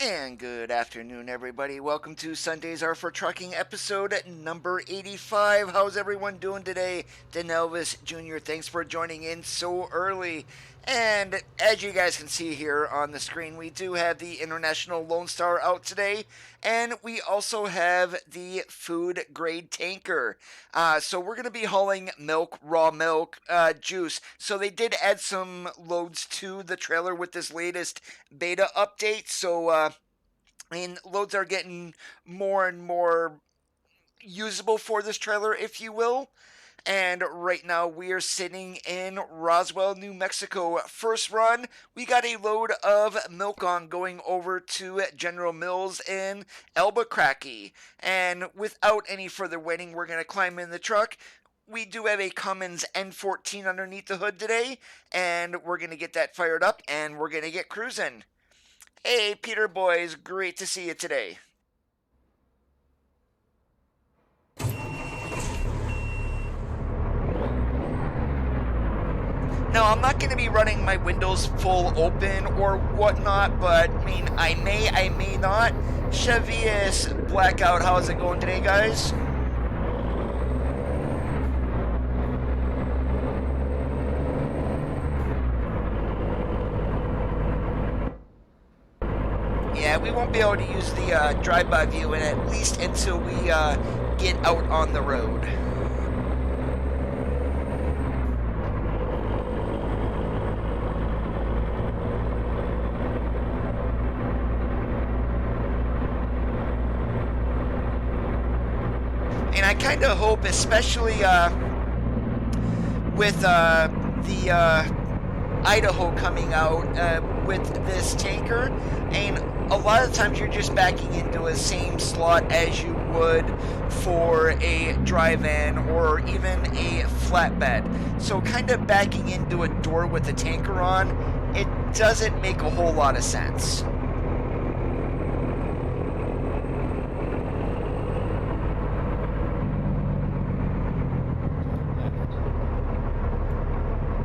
And good afternoon, everybody. Welcome to Sundays Are for Trucking episode number 85. How's everyone doing today? Denelvis Jr., thanks for joining in so early. And as you guys can see here on the screen, we do have the International Lone Star out today, and we also have the food grade tanker. So we're going to be hauling milk, raw milk, juice. So they did add some loads to the trailer with this latest beta update. So, loads are getting more and more usable for this trailer, if you will. And right now we are sitting in Roswell, New Mexico. First run, we got a load of milk on going over to General Mills in Albuquerque. And without any further waiting, we're going to climb in the truck. We do have a Cummins N14 underneath the hood today, and we're going to get that fired up and we're going to get cruising. Hey, Peter boys, great to see you today. Now, I'm not going to be running my windows full open or whatnot, but, I may not. Chevius Blackout, how's it going today, guys? Yeah, we won't be able to use the drive-by view, and at least until we get out on the road. And I kind of hope, especially with the Idaho coming out with this tanker, and a lot of times you're just backing into a same slot as you would for a drive-in or even a flatbed. So kind of backing into a door with the tanker on, it doesn't make a whole lot of sense.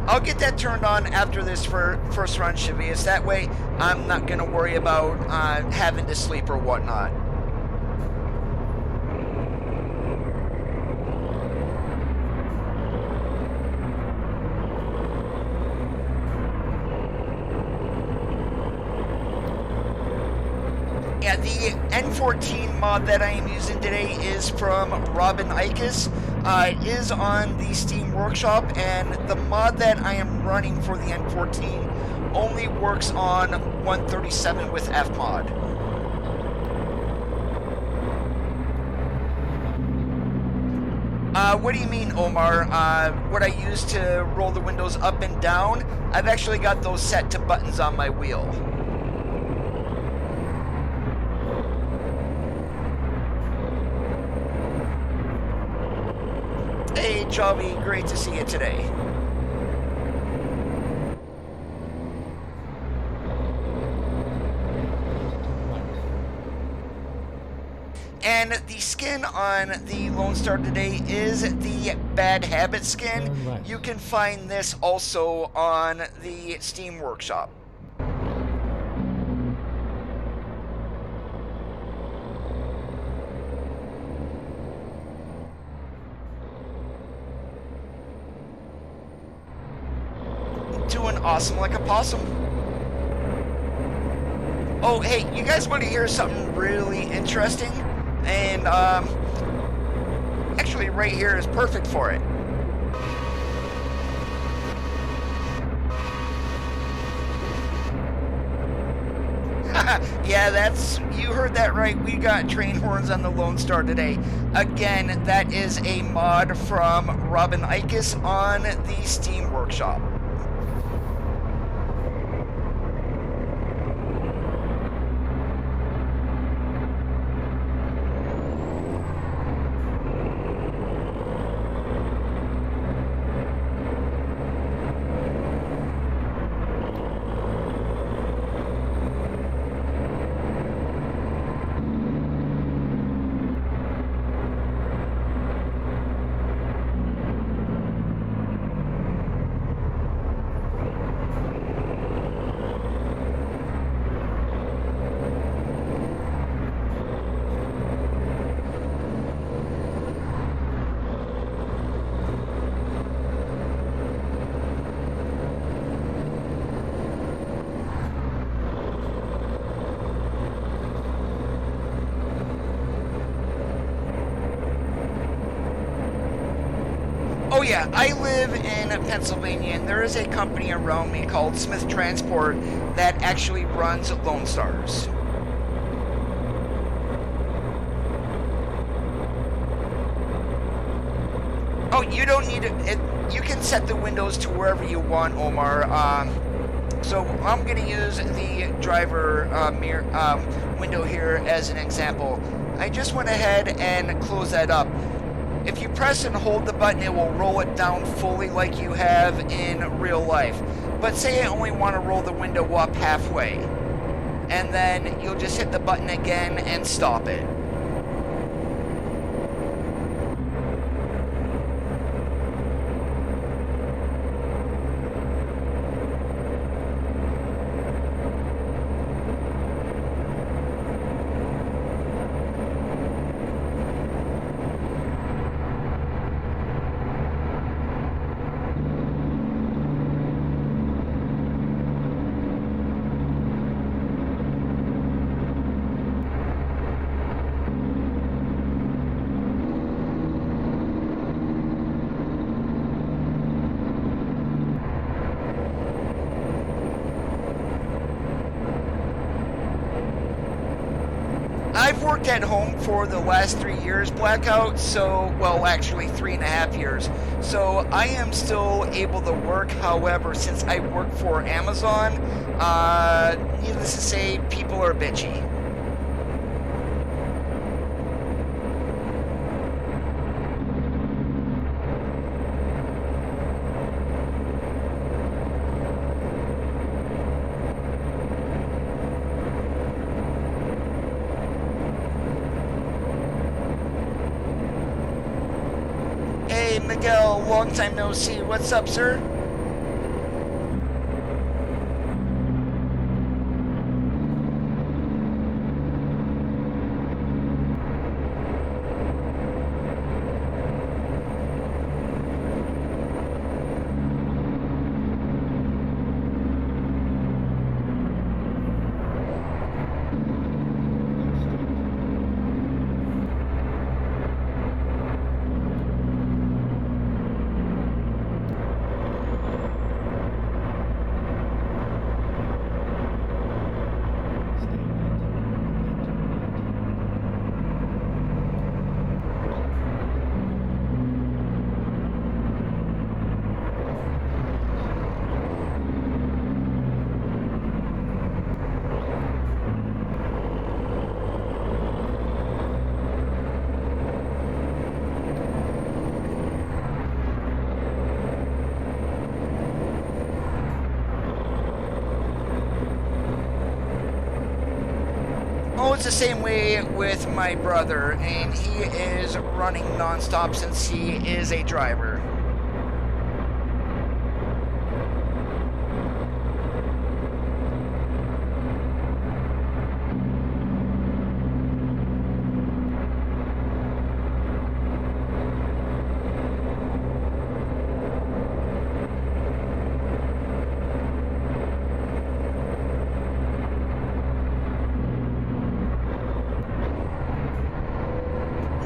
I'll get that turned on after this first run, Chevius. That way, I'm not going to worry about having to sleep or whatnot. Yeah, the N14 mod that I am using today is from Robin Ickes. It is on the Steam Workshop, and the mod that I am running for the N14 only works on 137 with Fmod. What do you mean, Omar? What I use to roll the windows up and down? I've actually got those set to buttons on my wheel. Hey, Chubby, great to see you today. And the skin on the Lone Star today is the Bad Habit skin. You can find this also on the Steam Workshop. Doing awesome like a possum. Oh, hey, you guys want to hear something really interesting? And actually right here is perfect for it. Yeah, you heard that right. We got train horns on the Lone Star today. Again, that is a mod from Robin Ickes on the Steam Workshop. Oh yeah, I live in Pennsylvania, and there is a company around me called Smith Transport that actually runs Lone Stars. Oh, you don't need it. You can set the windows to wherever you want, Omar. So I'm going to use the driver mirror window here as an example. I just went ahead and closed that up. If you press and hold the button, it will roll it down fully like you have in real life. But say I only want to roll the window up halfway, and then you'll just hit the button again and stop it. I've worked at home for the last 3 years, Blackout, so, well, actually 3.5 years. So I am still able to work. However, since I work for Amazon, needless to say, people are bitchy. Miguel, long time no see. What's up, sir? Oh, it's the same way with my brother, and he is running nonstop since he is a driver.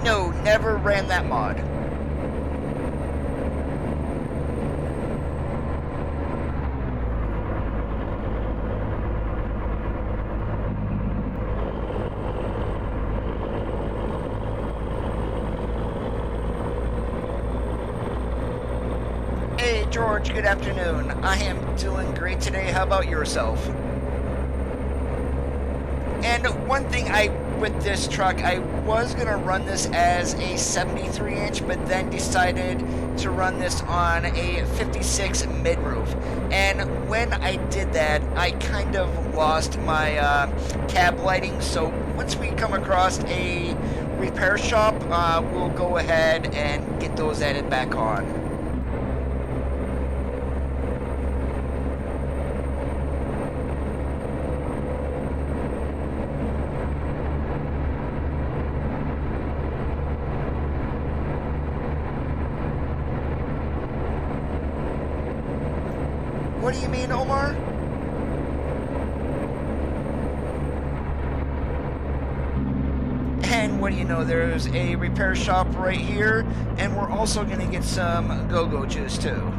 No, never ran that mod. Hey George, good afternoon. I am doing great today. How about yourself? And one thing with this truck, I was going to run this as a 73 inch, but then decided to run this on a 56 mid-roof. And when I did that, I kind of lost my cab lighting, so once we come across a repair shop, we'll go ahead and get those added back on. What do you mean, Omar? And what do you know, there's a repair shop right here, and we're also going to get some go-go juice too.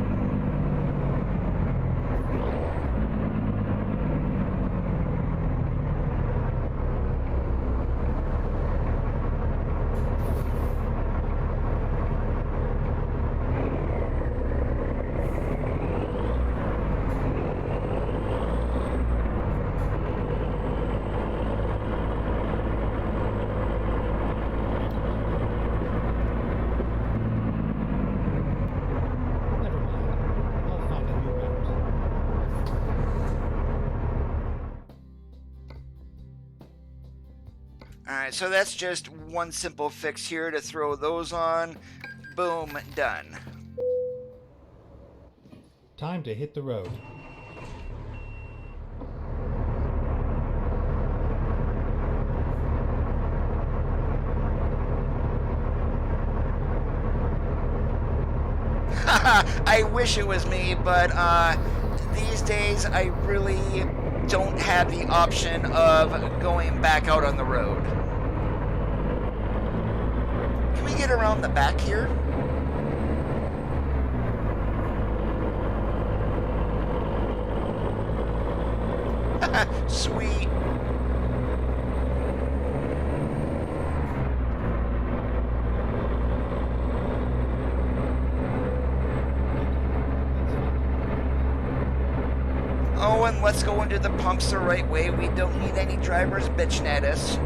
Alright, so that's just one simple fix here to throw those on. Boom, done. Time to hit the road. I wish it was me, but these days I really don't have the option of going back out on the road. Can we get around the back here? Sweet. Oh, and let's go into the pumps the right way. We don't need any drivers bitching at us.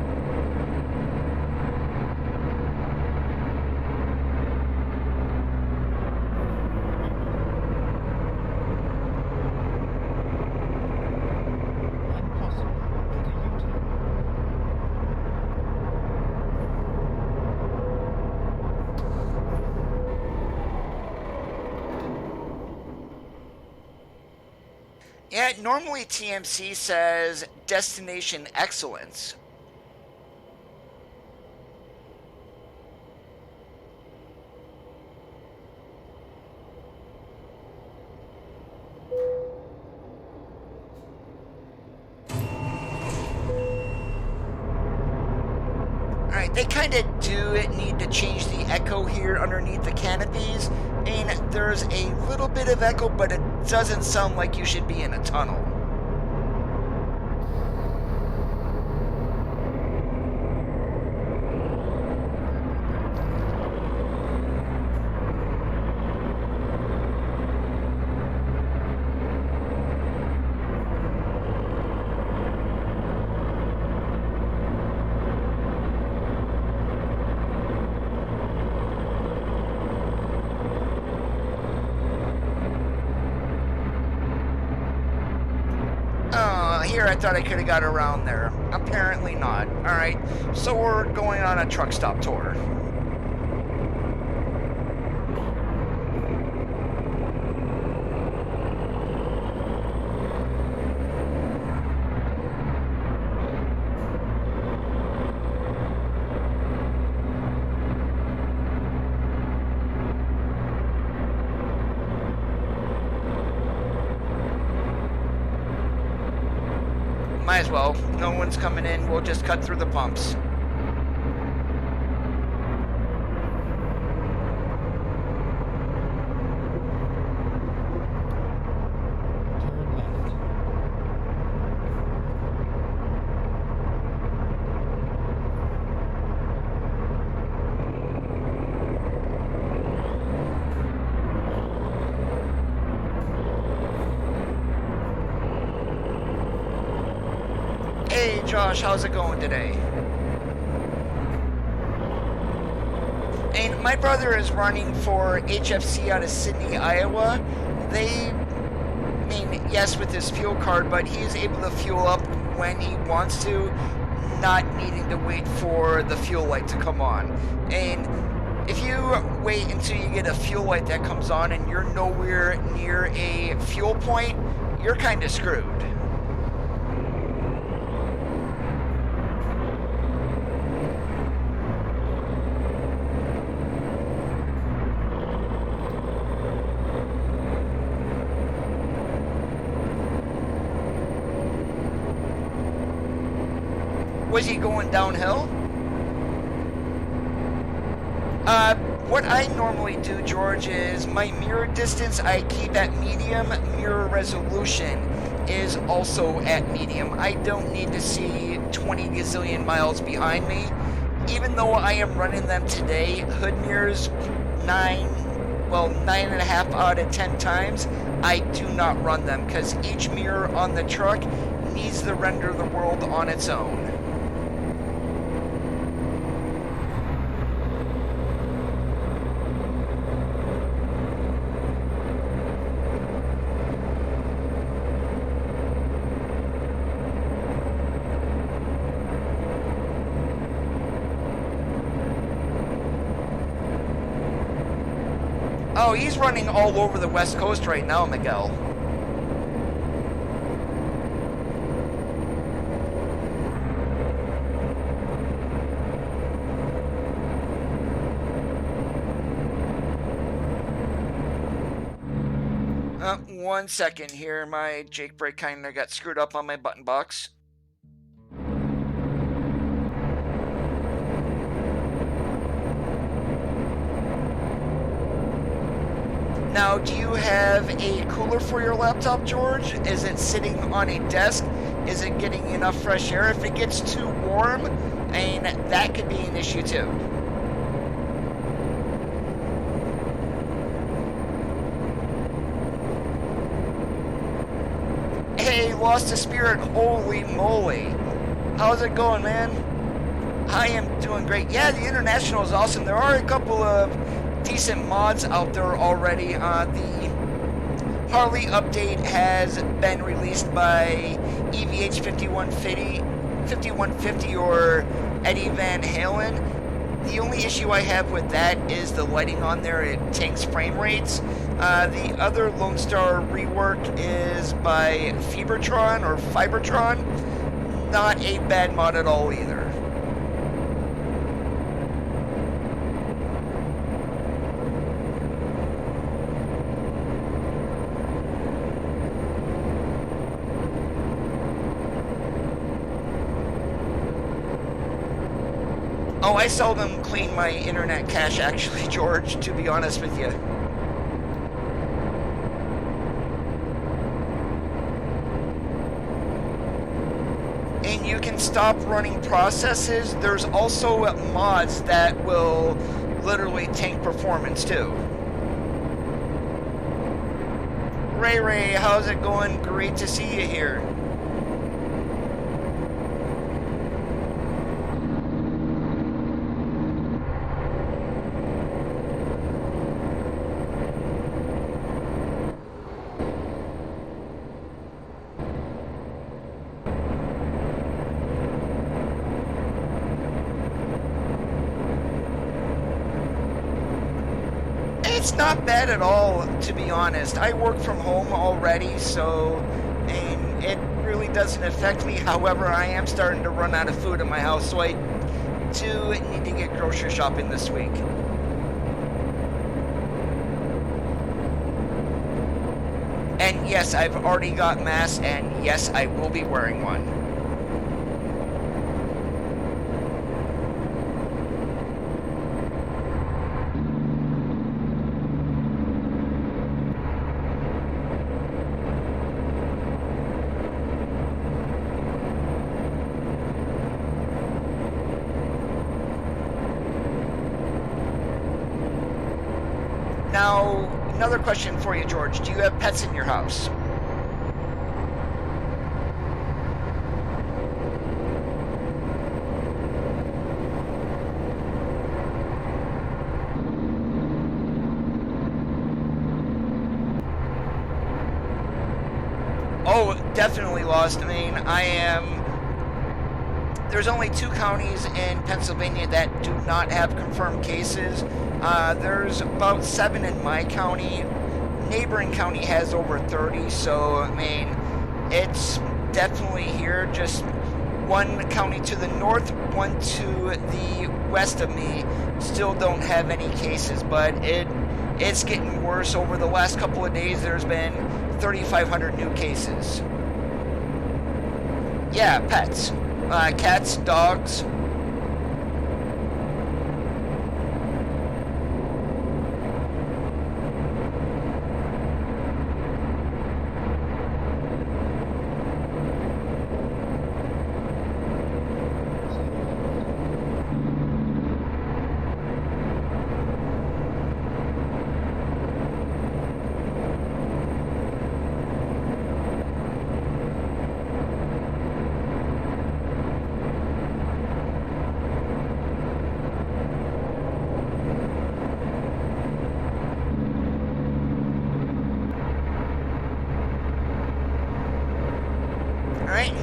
Yeah, normally TMC says destination excellence. Alright, they kind of do need to change the echo here underneath the canopies, and there's a little bit of echo, but it doesn't sound like you should be in a tunnel. Here I thought I could have got around there. Apparently not. Alright, so we're going on a truck stop tour. Might as well. No one's coming in. We'll just cut through the pumps. Turn left. Hey Josh, how's it going today? And my brother is running for HFC out of Sydney, Iowa. Yes, with his fuel card, but he is able to fuel up when he wants to, not needing to wait for the fuel light to come on. And if you wait until you get a fuel light that comes on and you're nowhere near a fuel point, you're kind of screwed. Was he going downhill? What I normally do, George, is my mirror distance I keep at medium. Mirror resolution is also at medium. I don't need to see 20 gazillion miles behind me. Even though I am running them today, hood mirrors 9.5 out of 10 times, I do not run them because each mirror on the truck needs to render the world on its own. Oh, he's running all over the West Coast right now, Miguel. One second here. My Jake brake kind of got screwed up on my button box. Now, do you have a cooler for your laptop, George? Is it sitting on a desk? Is it getting enough fresh air? If it gets too warm, I mean, that could be an issue too. Hey, lost a spirit, holy moly. How's it going, man? I am doing great. Yeah, the International is awesome. There are a couple of decent mods out there already. The Harley update has been released by EVH 5150 or Eddie Van Halen. The only issue I have with that is the lighting on there. It tanks frame rates. The other Lone Star rework is by Fibertron. Not a bad mod at all either. Oh, I seldom clean my internet cache, actually, George, to be honest with you. And you can stop running processes. There's also mods that will literally tank performance, too. Ray, how's it going? Great to see you here. It's not bad at all, to be honest. I work from home already, and it really doesn't affect me. However, I am starting to run out of food in my house, so I do need to get grocery shopping this week. And yes, I've already got masks, and yes, I will be wearing one. Now, another question for you, George. Do you have pets in your house? Oh, definitely lost. I mean, there's only 2 counties in Pennsylvania that do not have confirmed cases. There's about 7 in my county. Neighboring county has over 30, so, I mean, it's definitely here. Just one county to the north, one to the west of me still don't have any cases, but it's getting worse. Over the last couple of days, there's been 3,500 new cases. Yeah, pets. Cats, dogs.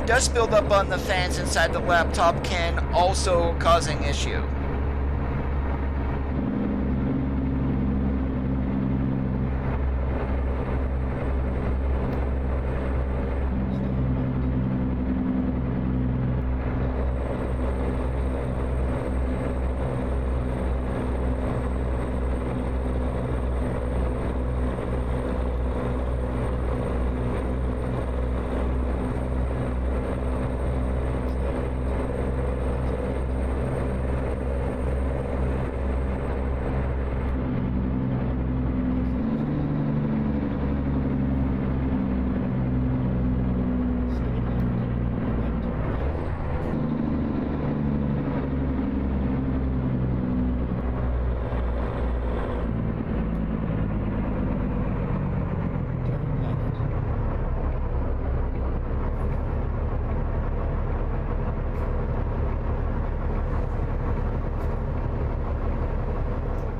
dust buildup on the fans inside the laptop can also cause an issue.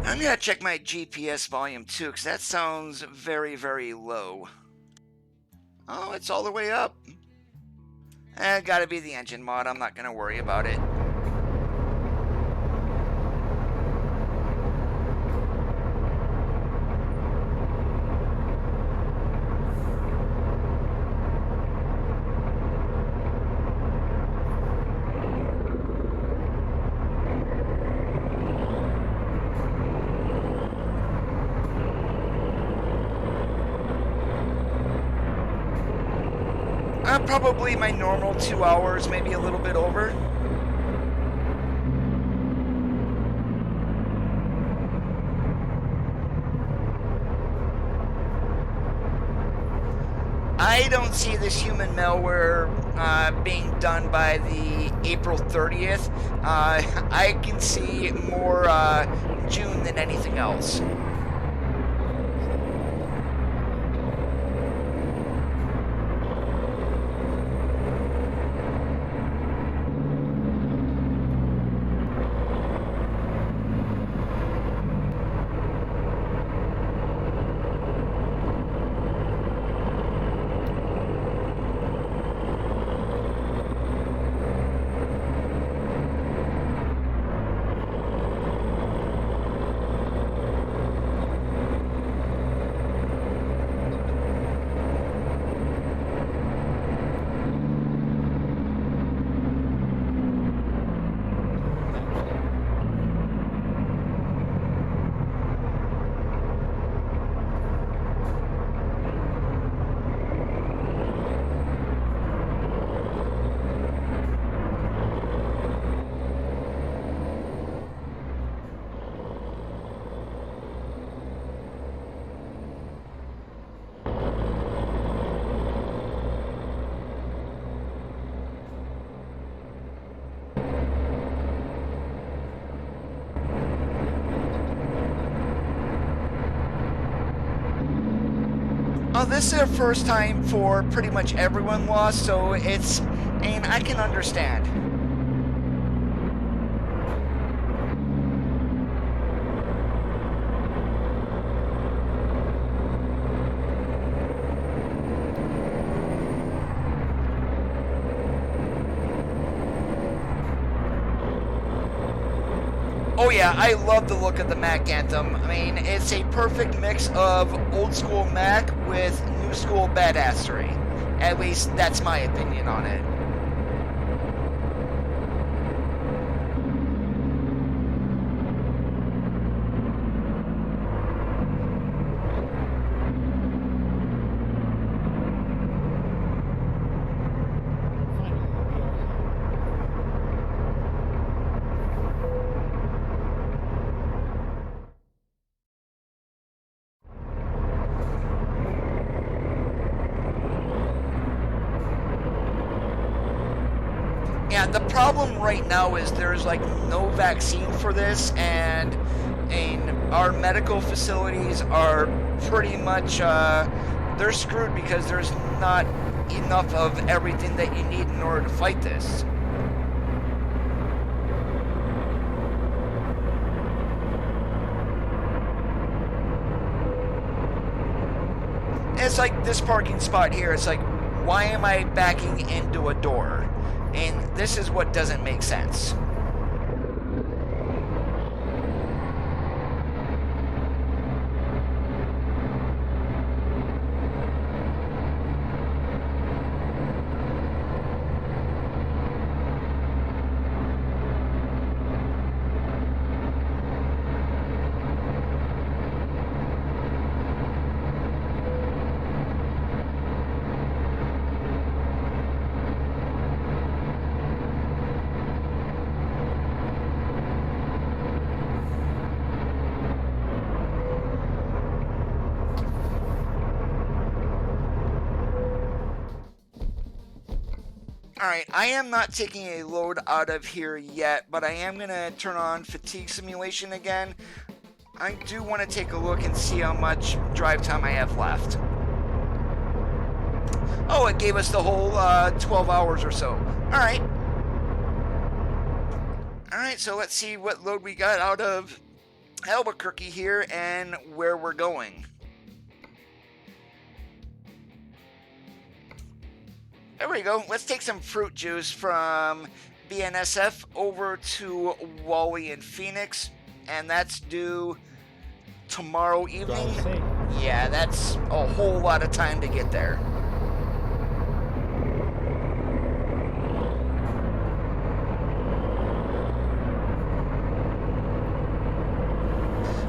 I'm gonna check my GPS volume too, because that sounds very, very low. Oh, it's all the way up. Gotta be the engine mod. I'm not gonna worry about it. Probably my normal 2 hours, maybe a little bit over. I don't see this human malware being done by the April 30th. I can see more June than anything else. This is the first time for pretty much everyone lost, so and I can understand. Oh yeah, I love the look of the Mac Anthem. I mean, it's a perfect mix of old school Mac with new school badassery. At least that's my opinion on it. Yeah, the problem right now is there's like no vaccine for this, and our medical facilities are pretty much they're screwed because there's not enough of everything that you need in order to fight this. It's like this parking spot here. It's like, why am I backing into a door? And this is what doesn't make sense. Alright, I am not taking a load out of here yet, but I am going to turn on fatigue simulation again. I do want to take a look and see how much drive time I have left. Oh, it gave us the whole 12 hours or so. Alright. Alright, so let's see what load we got out of Albuquerque here and where we're going. There we go. Let's take some fruit juice from BNSF over to Wally and Phoenix, and that's due tomorrow evening. Yeah, that's a whole lot of time to get there.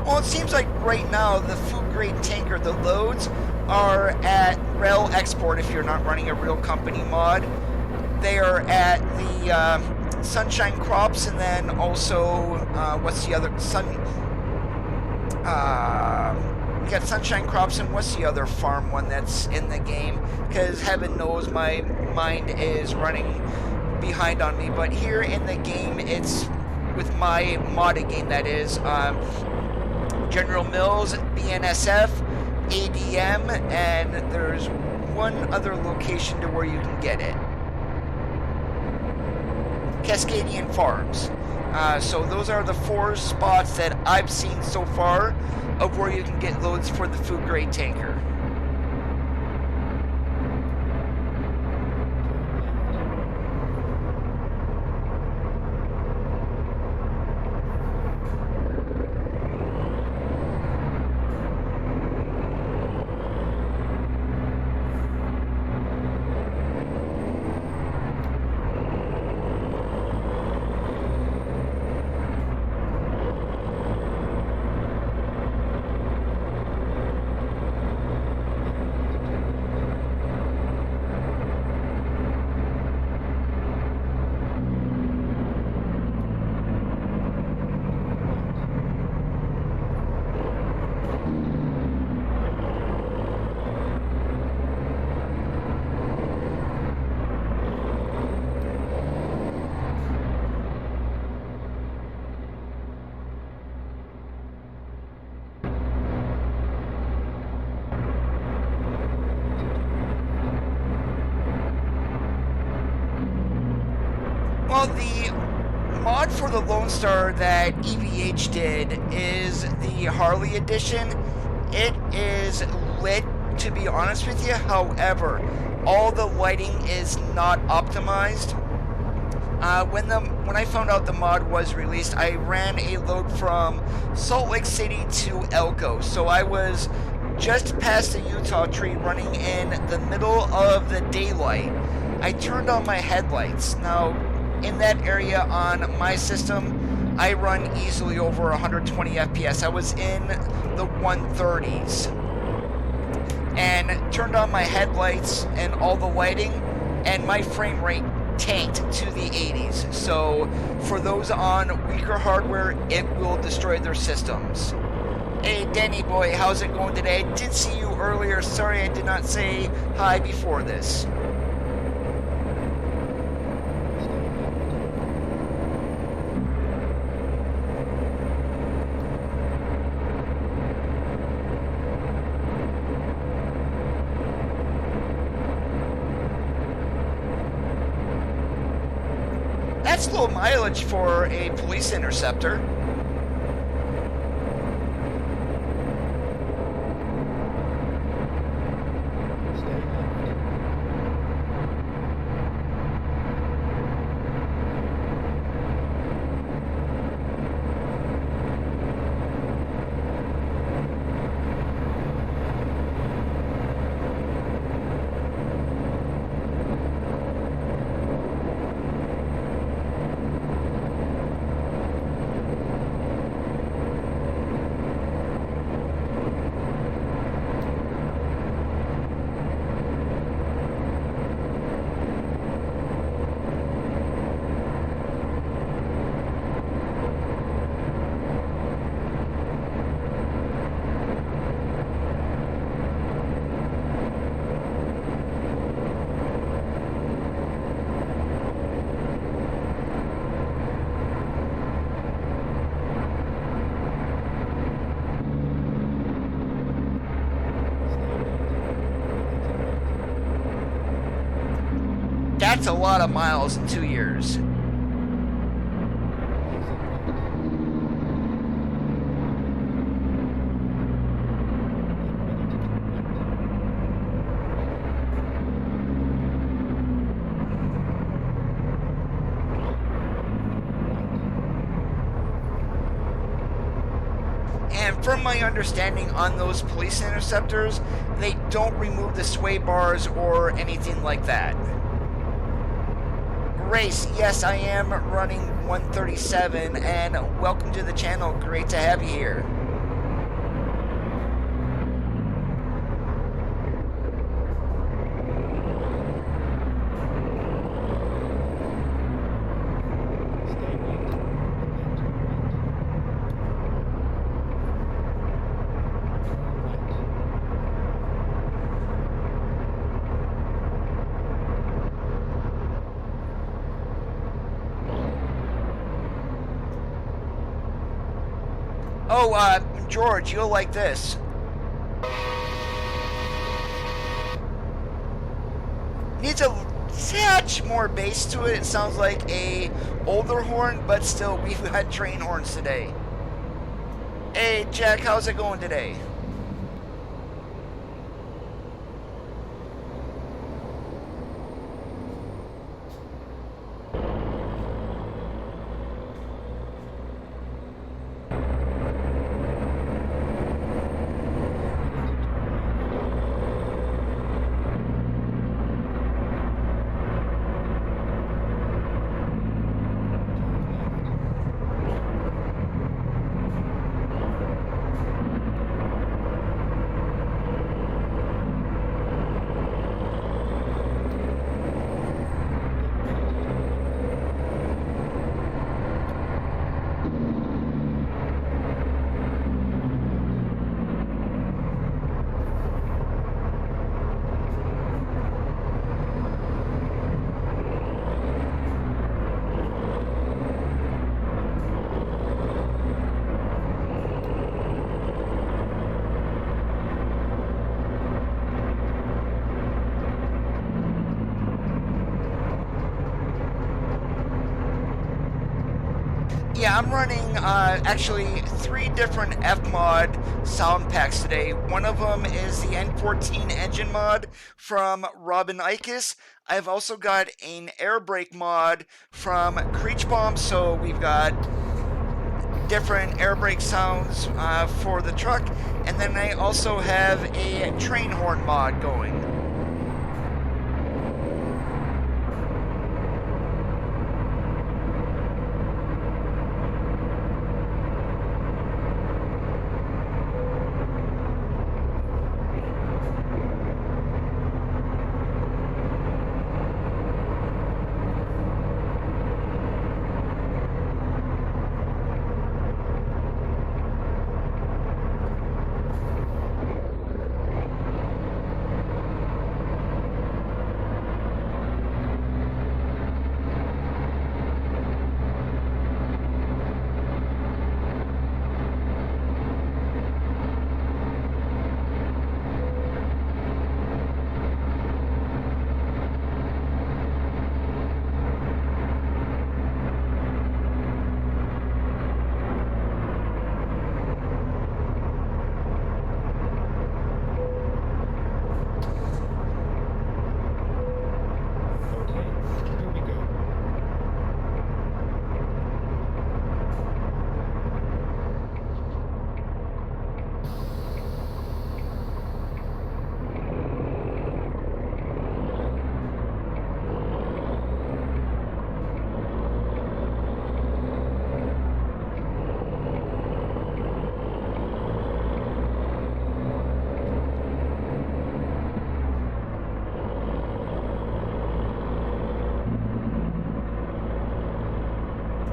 Well, it seems like right now the food grade tanker, the loads, are at Rail Export if you're not running a real company mod. They are at the Sunshine Crops, and then also, what's the other? We got Sunshine Crops, and what's the other farm one that's in the game? Because heaven knows my mind is running behind on me. But here in the game, it's with my modded game, that is, General Mills, BNSF, ADM, and there's one other location to where you can get it. Cascadian Farms. So those are the 4 spots that I've seen so far of where you can get loads for the food grade tanker. Well, the mod for the Lone Star that EVH did is the Harley edition. It is lit, to be honest with you. However, all the lighting is not optimized. When I found out the mod was released, I ran a load from Salt Lake City to Elko. So I was just past the Utah tree, running in the middle of the daylight. I turned on my headlights. Now, in that area on my system, I run easily over 120 FPS. I was in the 130s. And turned on my headlights and all the lighting, and my frame rate tanked to the 80s. So for those on weaker hardware, it will destroy their systems. Hey Danny boy, how's it going today? I did see you earlier. Sorry I did not say hi before this. That's low mileage for a police interceptor. That's a lot of miles in 2 years. And from my understanding on those police interceptors, they don't remove the sway bars or anything like that. Race, yes, I am running 137, and welcome to the channel. Great to have you here. Oh, George, you'll like this. Needs a touch more bass to it. It sounds like a older horn, but still, we've had train horns today. Hey, Jack, how's it going today? Yeah, I'm running actually 3 different F-mod sound packs today. One of them is the N14 engine mod from Robin Ikes. I've also got an air brake mod from Creech Bomb, so we've got different air brake sounds for the truck. And then I also have a train horn mod going.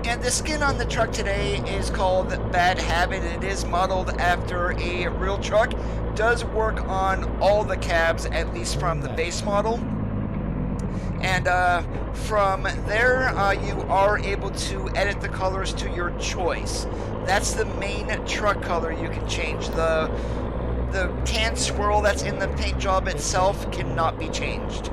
And the skin on the truck today is called Bad Habit. It is modeled after a real truck. Does work on all the cabs, at least from the base model. And from there, you are able to edit the colors to your choice. That's the main truck color. You can change the tan swirl that's in the paint job itself cannot be changed.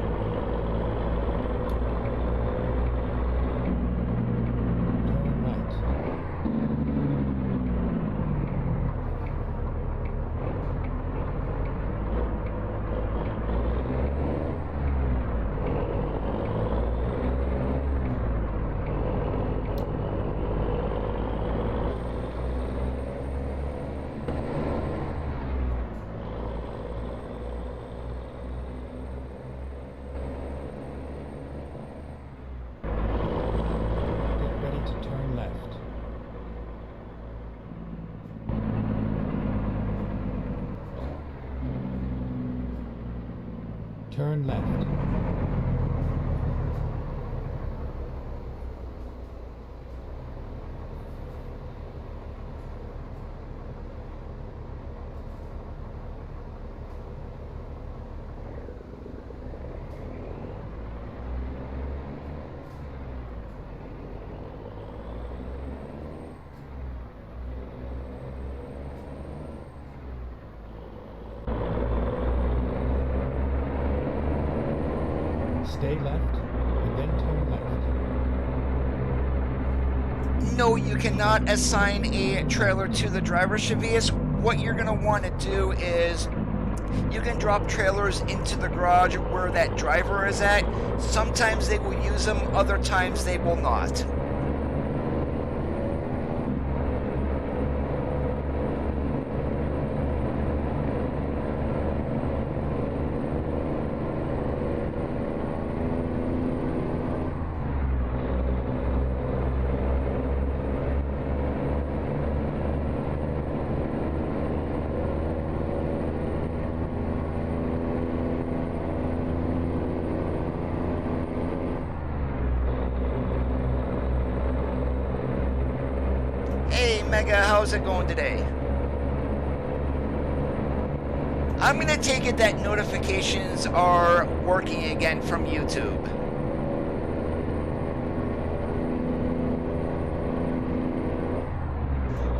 Turn left. Stay left, and then turn left. No, you cannot assign a trailer to the driver, Shavius. What you're going to want to do is you can drop trailers into the garage where that driver is at. Sometimes they will use them, other times they will not. Hey Mega, how's it going today? I'm going to take it that notifications are working again from YouTube.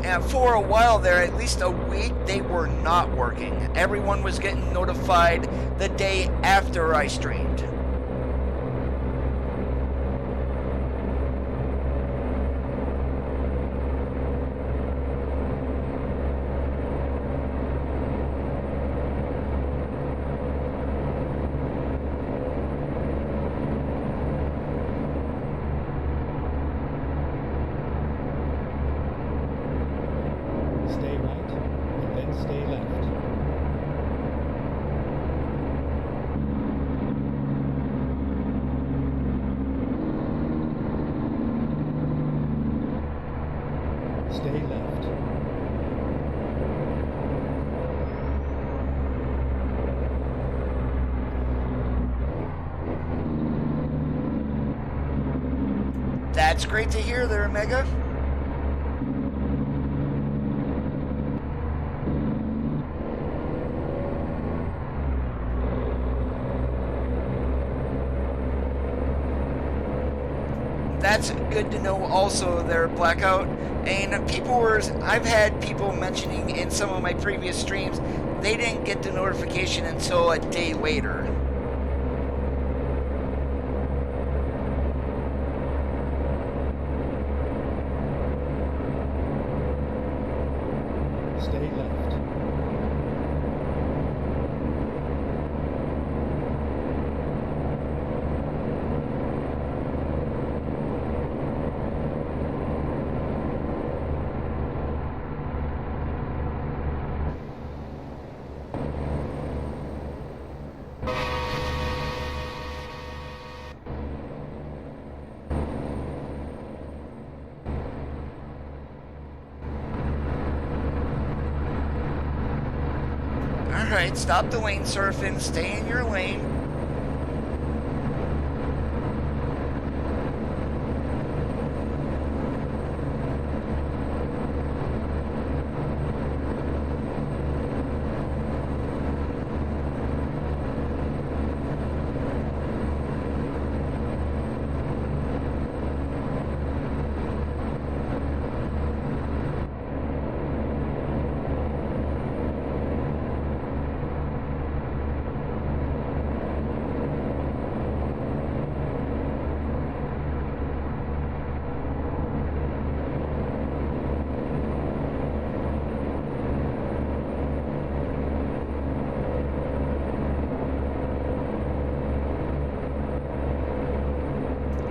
And for a while there, at least a week, they were not working. Everyone was getting notified the day after I streamed. Stay right, and then stay left. Stay left. That's great to hear there, Mega. That's good to know also there, Blackout. And I've had people mentioning in some of my previous streams, they didn't get the notification until a day later. Stay left. Alright, stop the lane surfing, stay in your lane.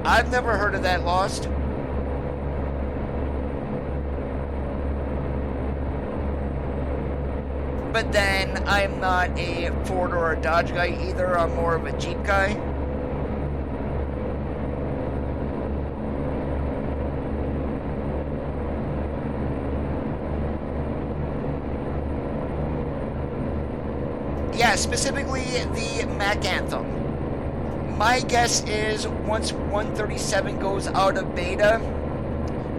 I've never heard of that Lost. But then I'm not a Ford or a Dodge guy either. I'm more of a Jeep guy. Yeah, specifically the Mac Anthem. My guess is once 137 goes out of beta,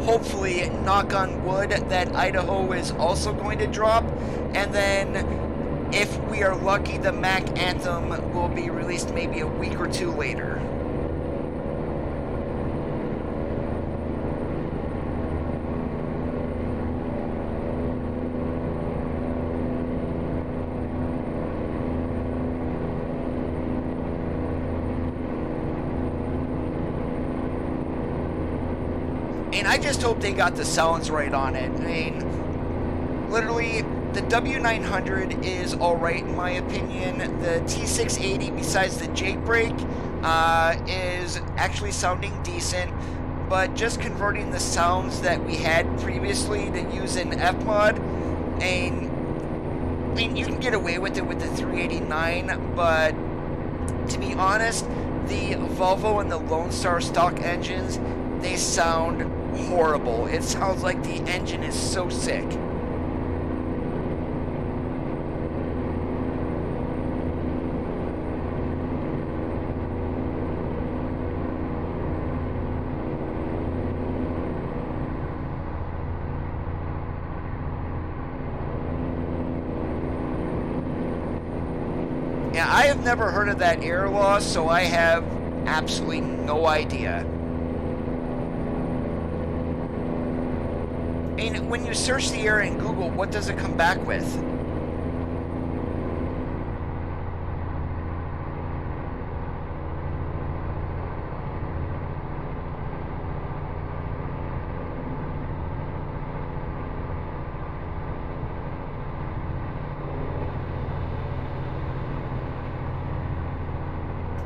hopefully, knock on wood, that Idaho is also going to drop, and then if we are lucky, the Mac Anthem will be released maybe a week or two later. And I just hope they got the sounds right on it. I mean, literally, the W900 is alright in my opinion. The T680, besides the jailbreak, is actually sounding decent. But just converting the sounds that we had previously to use in Fmod, and I mean, you can get away with it with the 389, but to be honest, the Volvo and the Lone Star stock engines, they sound horrible. It sounds like the engine is so sick. Yeah, I have never heard of that air loss, so I have absolutely no idea. And when you search the air in Google, what does it come back with?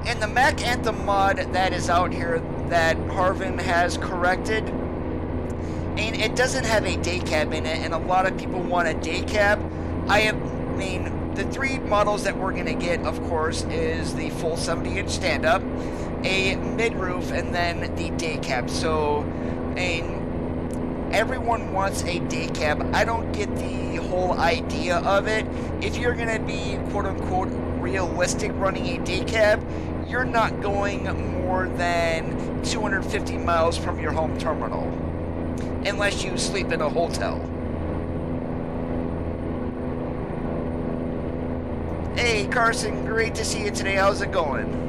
And the Mac Anthem mod that is out here that Harvin has corrected, and it doesn't have a day cab in it, and a lot of people want a day cab. I mean, the three models that we're going to get, of course, is the full 70-inch stand-up, a mid-roof, and then the day cab. So, everyone wants a day cab. I don't get the whole idea of it. If you're going to be, quote-unquote, realistic running a day cab, you're not going more than 250 miles from your home terminal, unless you sleep in a hotel. Hey Carson, great to see you today. How's it going?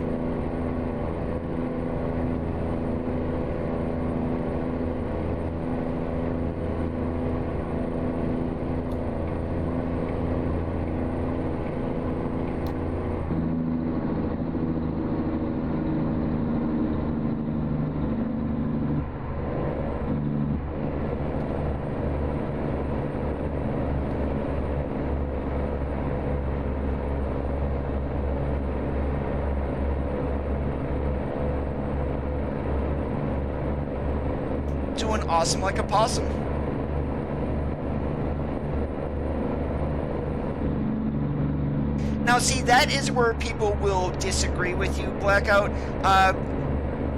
Doing awesome like a possum. Now see, that is where people will disagree with you, Blackout.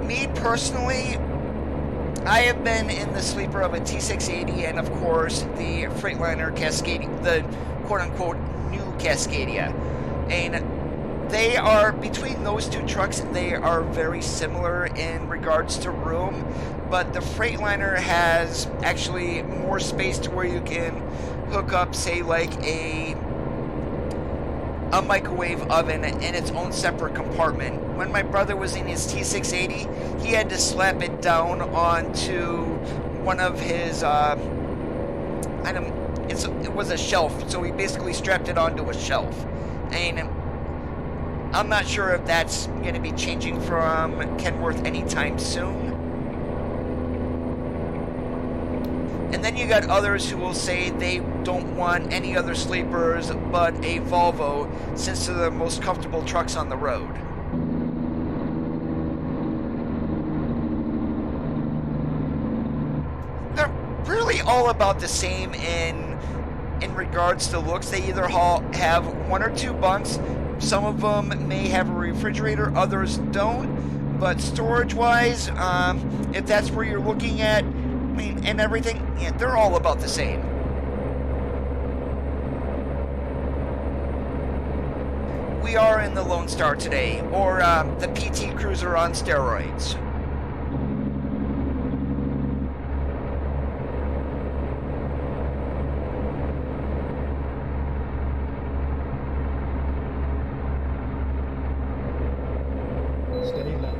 Me personally, I have been in the sleeper of a T680 and of course the Freightliner Cascadia, the quote-unquote new Cascadia. And they are, between those two trucks, they are very similar in regards to room, but the Freightliner has actually more space to where you can hook up, say, like a microwave oven in its own separate compartment. When my brother was in his T680, he had to slap it down onto one of his, it was a shelf, so he basically strapped it onto a shelf. And I'm not sure if that's going to be changing from Kenworth anytime soon. And then you got others who will say they don't want any other sleepers but a Volvo, since they're the most comfortable trucks on the road. They're really all about the same in regards to looks. They either have one or two bunks. Some of them may have a refrigerator, others don't. But storage-wise, if that's where you're looking at, and everything, yeah, they're all about the same. we are in the Lone Star today, or the PT Cruiser on steroids. Stay left.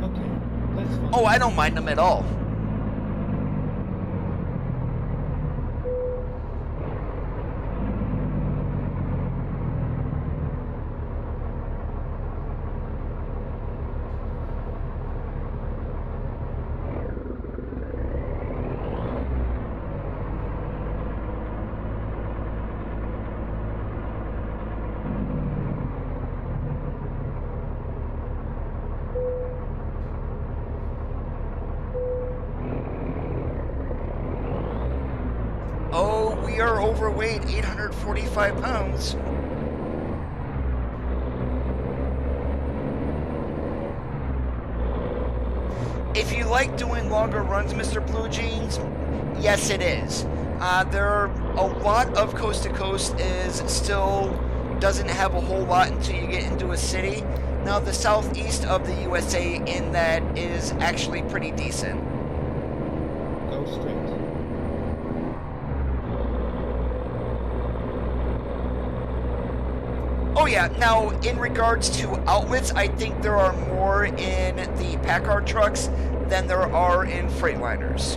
Okay, let's find. Oh, I don't mind them at all. Oh, we are overweight, 845 pounds. If you like doing longer runs, Mr. Blue Jeans, yes it is. There are a lot of coast to coast is still doesn't have a whole lot until you get into a city. Now the southeast of the USA in that is actually pretty decent. Go straight. Oh yeah, now in regards to outlets, I think there are more in the Packard trucks than there are in Freightliners.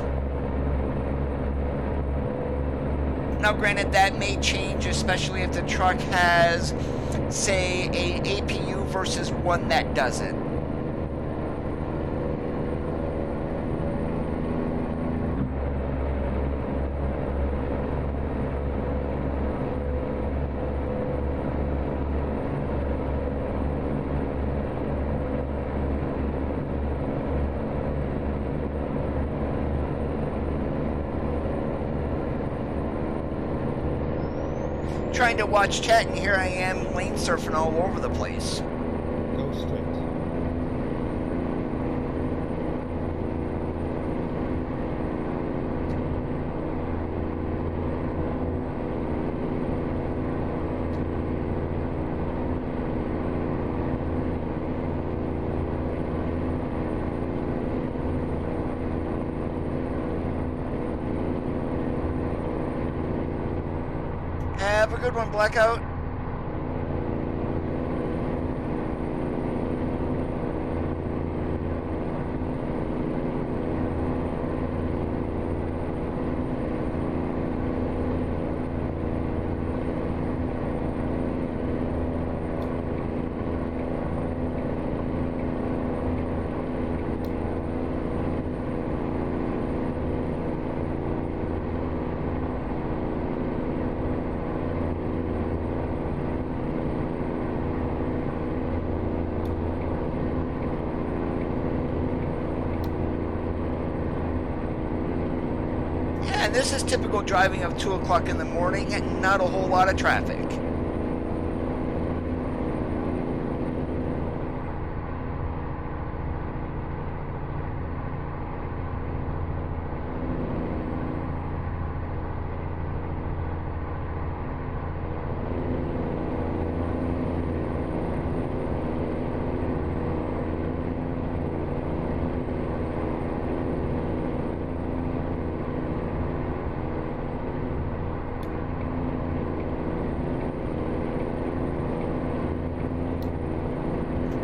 Now granted, that may change, especially if the truck has, say, a APU versus one that doesn't. Trying to watch chat, and here I am lane surfing all over the place. Go straight. Have a good one, Blackout. And this is typical driving of 2 o'clock in the morning, not a whole lot of traffic.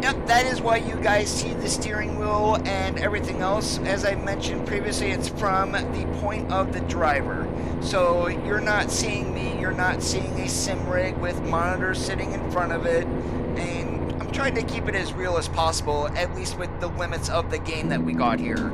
Yep, that is why you guys see the steering wheel and everything else. As I mentioned previously, it's from the point of the driver. So you're not seeing me, you're not seeing a sim rig with monitors sitting in front of it. And I'm trying to keep it as real as possible, at least with the limits of the game that we got here.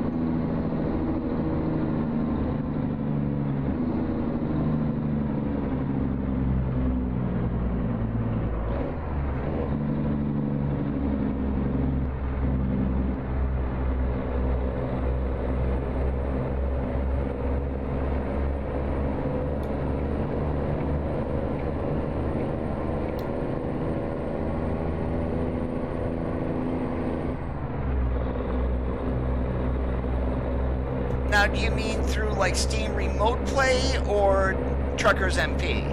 Now, do you mean through like Steam Remote Play or Truckers MP?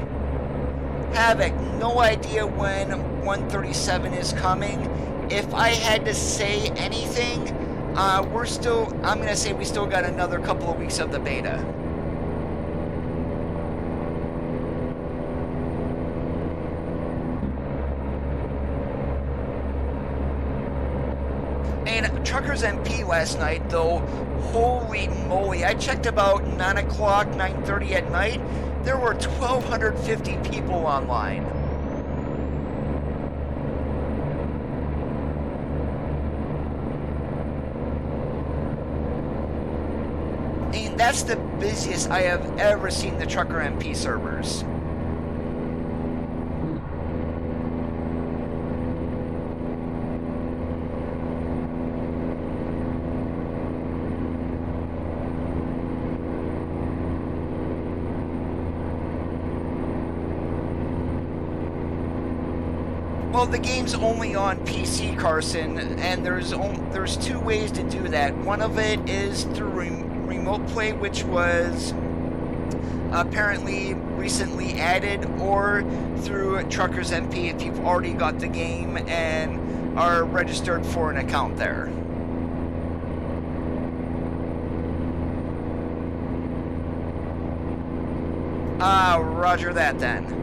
Havoc, no idea when 137 is coming. If I had to say anything, I'm going to say we still got another couple of weeks of the beta. And Truckers MP last night, though, holy moly, I checked about 9 o'clock, 9:30 at night. There were 1,250 people online. And that's the busiest I have ever seen the Trucker MP servers. Well, the game's only on PC, Carson, and there's two ways to do that. One of it is through remote play, which was apparently recently added, or through Truckers MP if you've already got the game and are registered for an account there. Roger that then.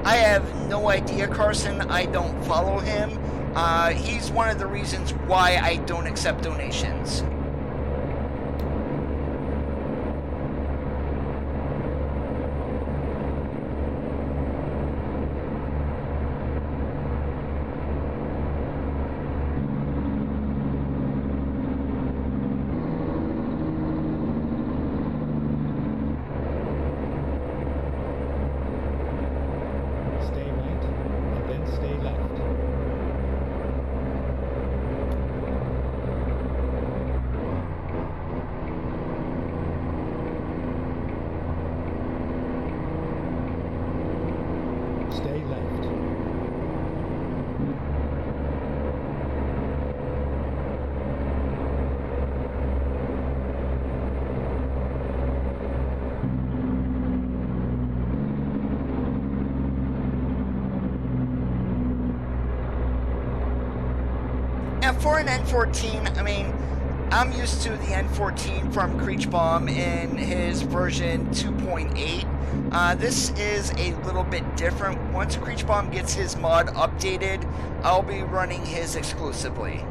I have no idea, Carson. I don't follow him. He's one of the reasons why I don't accept donations. Stay left. And for an N14, I mean, I'm used to the N14 from Creechbomb in his version 2.8. This is a little bit different. Once Creechbomb gets his mod updated, I'll be running his exclusively.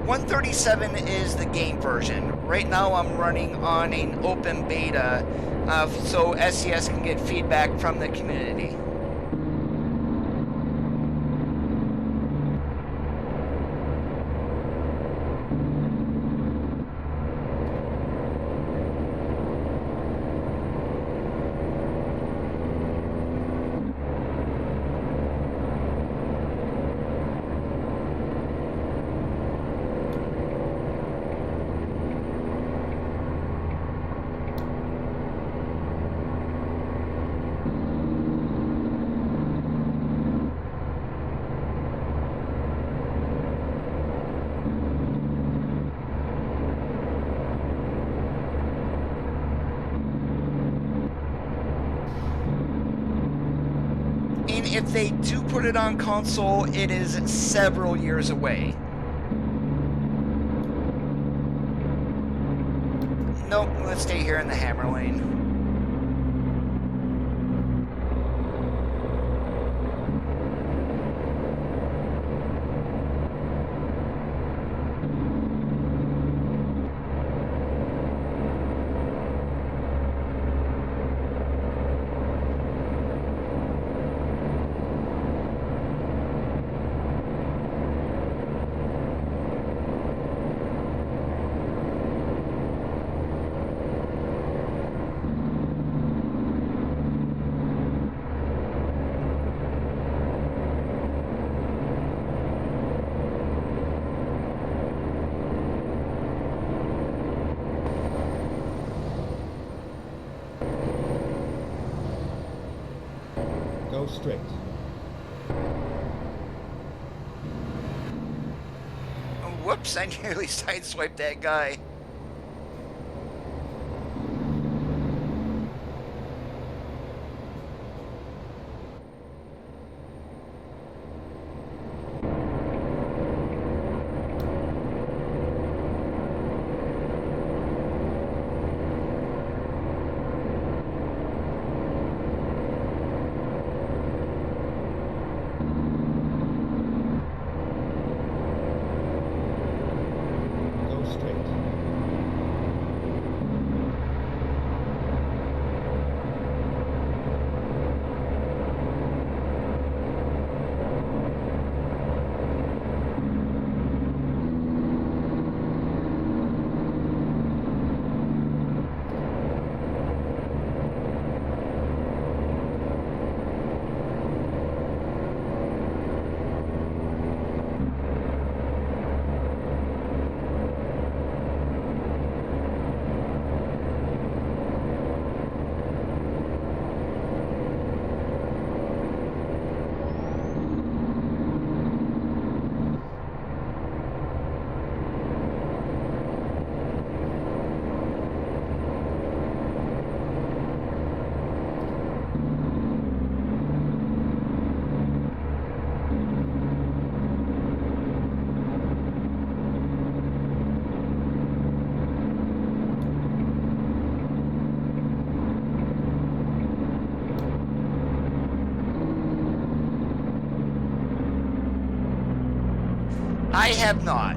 .137 is the game version. Right now I'm running on an open beta, so SES can get feedback from the community. if they do put it on console, it is several years away. Nope, let's stay here in the hammer lane. Go straight. Whoops, I nearly sideswiped that guy. I have not.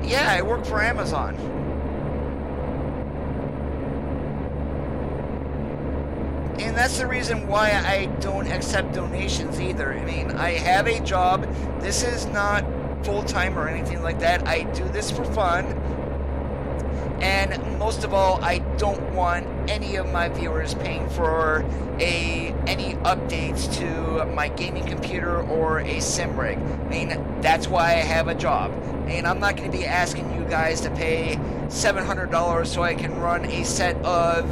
Yeah, I work for Amazon. And that's the reason why I don't accept donations either. I mean, I have a job. This is not full-time or anything like that. I do this for fun. And most of all, I don't want any of my viewers paying for any updates to my gaming computer or a sim rig. I mean, that's why I have a job. And I'm not going to be asking you guys to pay $700 so I can run a set of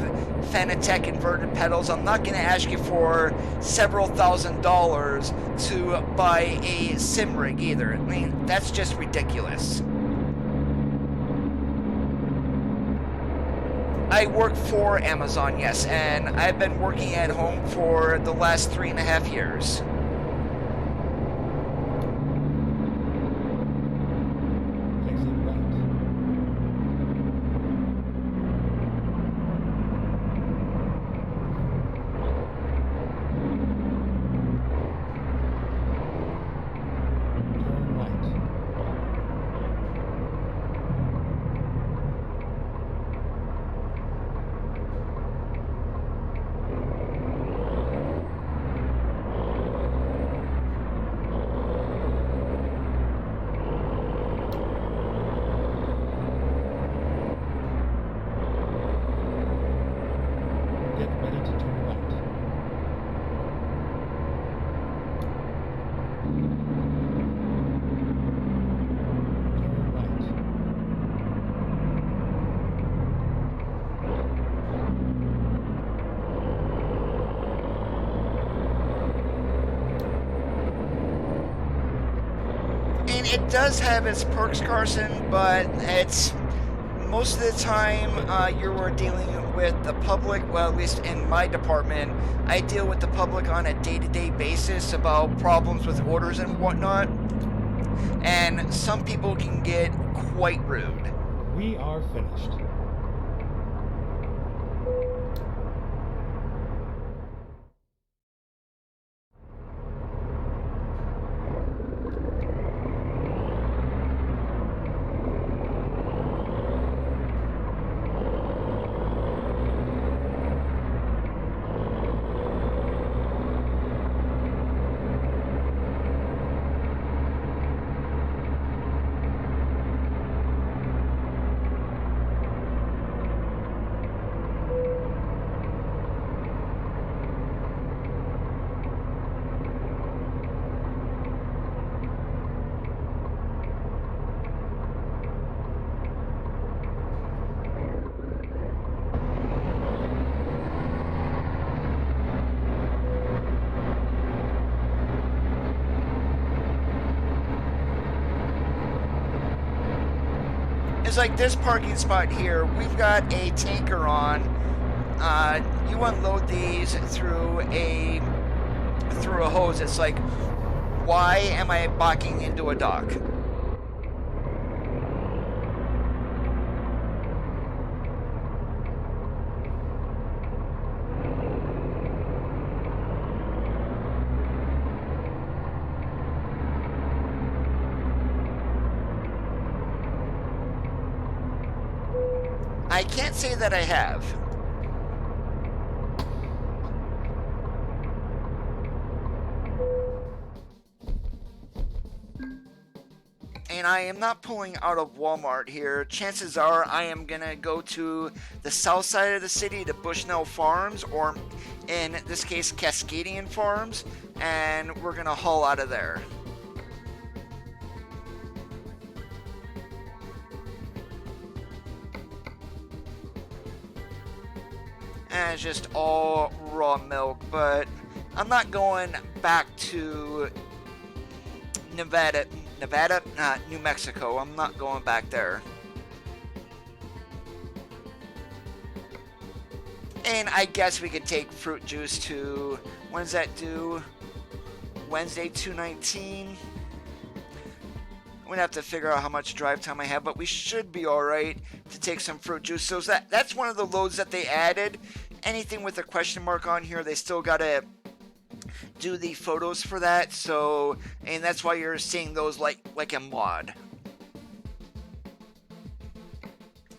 Fanatec inverted pedals. I'm not going to ask you for several $1,000s to buy a sim rig either. I mean, that's just ridiculous. I work for Amazon, yes, and I've been working at home for the last 3.5 years. And it does have its perks, Carson, but it's most of the time you're dealing with the public. Well, at least in my department, I deal with the public on a day-to-day basis about problems with orders and whatnot. And some people can get quite rude. We are finished. It's like this parking spot here, we've got a tanker on. You unload these through a hose. It's like, why am I backing into a dock? I can't say that I have. And I am not pulling out of Walmart here. Chances are I am gonna go to the south side of the city to Bushnell Farms, or in this case Cascadian Farms, and we're gonna haul out of there. And it's just all raw milk, but I'm not going back to New Mexico. I'm not going back there. And I guess we could take fruit juice to, when's that due? Wednesday, 2/19. I'm gonna have to figure out how much drive time I have, but we should be all right to take some fruit juice. So that's one of the loads that they added. Anything with a question mark on here, they still gotta do the photos for that. So, and that's why you're seeing those like a mod.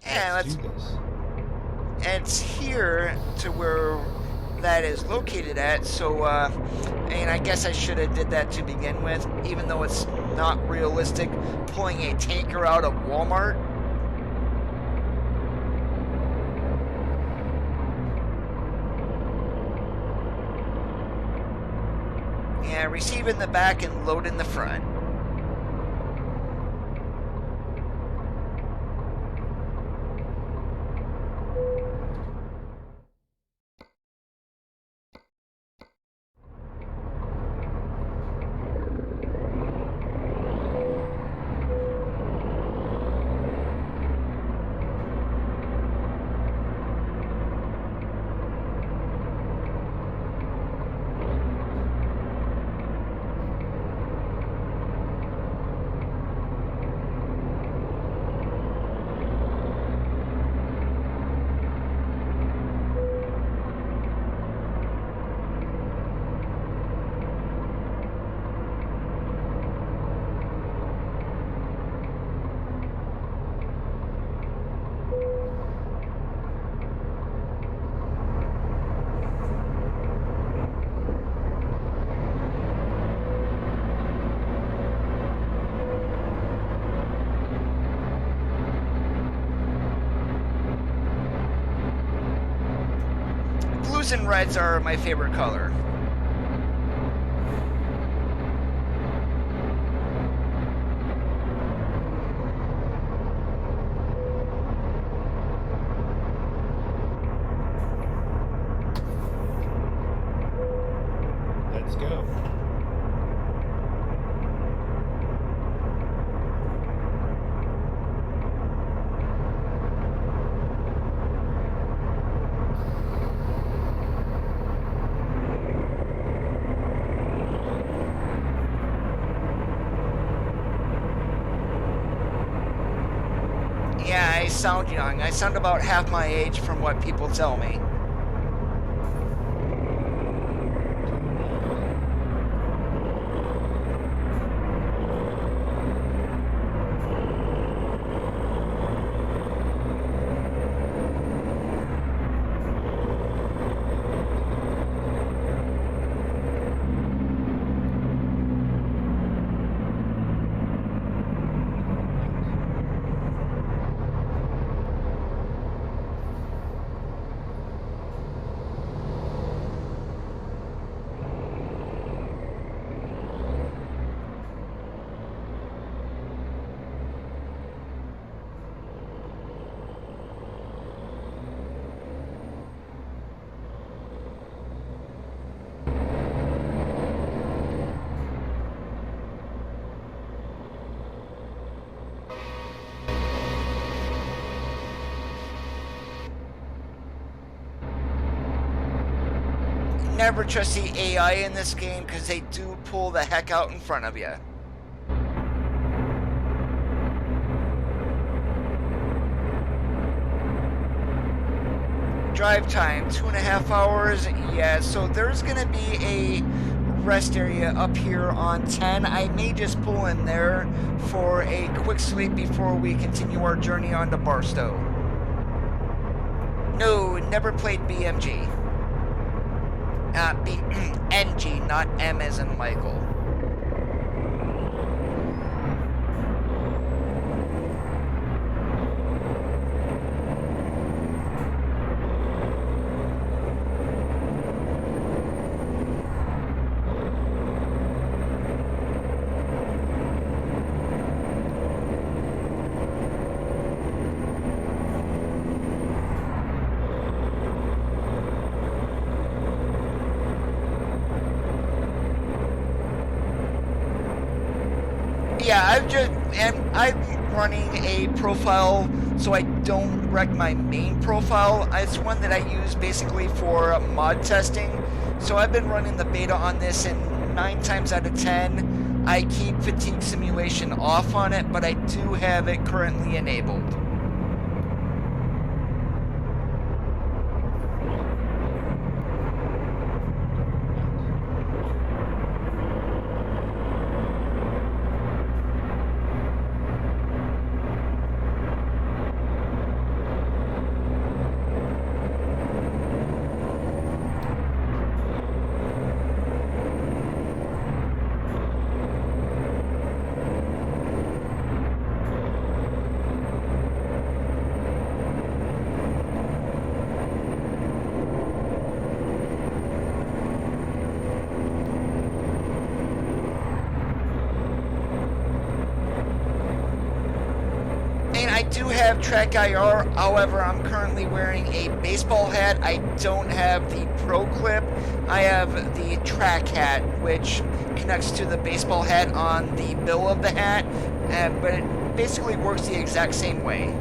And Let's do this. it's here to where that is located at. So, and I guess I should have did that to begin with, even though it's not realistic pulling a tanker out of Walmart. Yeah, receive in the back and load in the front. Blues and reds are my favorite color. Let's go. sound young. I sound about half my age from what people tell me. Never trust the AI in this game because they do pull the heck out in front of you. Drive time, 2.5 hours. Yeah, so there's gonna be a rest area up here on 10. I may just pull in there for a quick sleep before we continue our journey on to Barstow. No, never played BMG. NG, not M as in Michael. Yeah, I'm running a profile so I don't wreck my main profile. It's one that I use basically for mod testing. So I've been running the beta on this, and 9 times out of 10 I keep fatigue simulation off on it, but I do have it currently enabled. I do have TrackIR, however, I'm currently wearing a baseball hat. I don't have the Pro Clip. I have the track hat, which connects to the baseball hat on the bill of the hat, but it basically works the exact same way.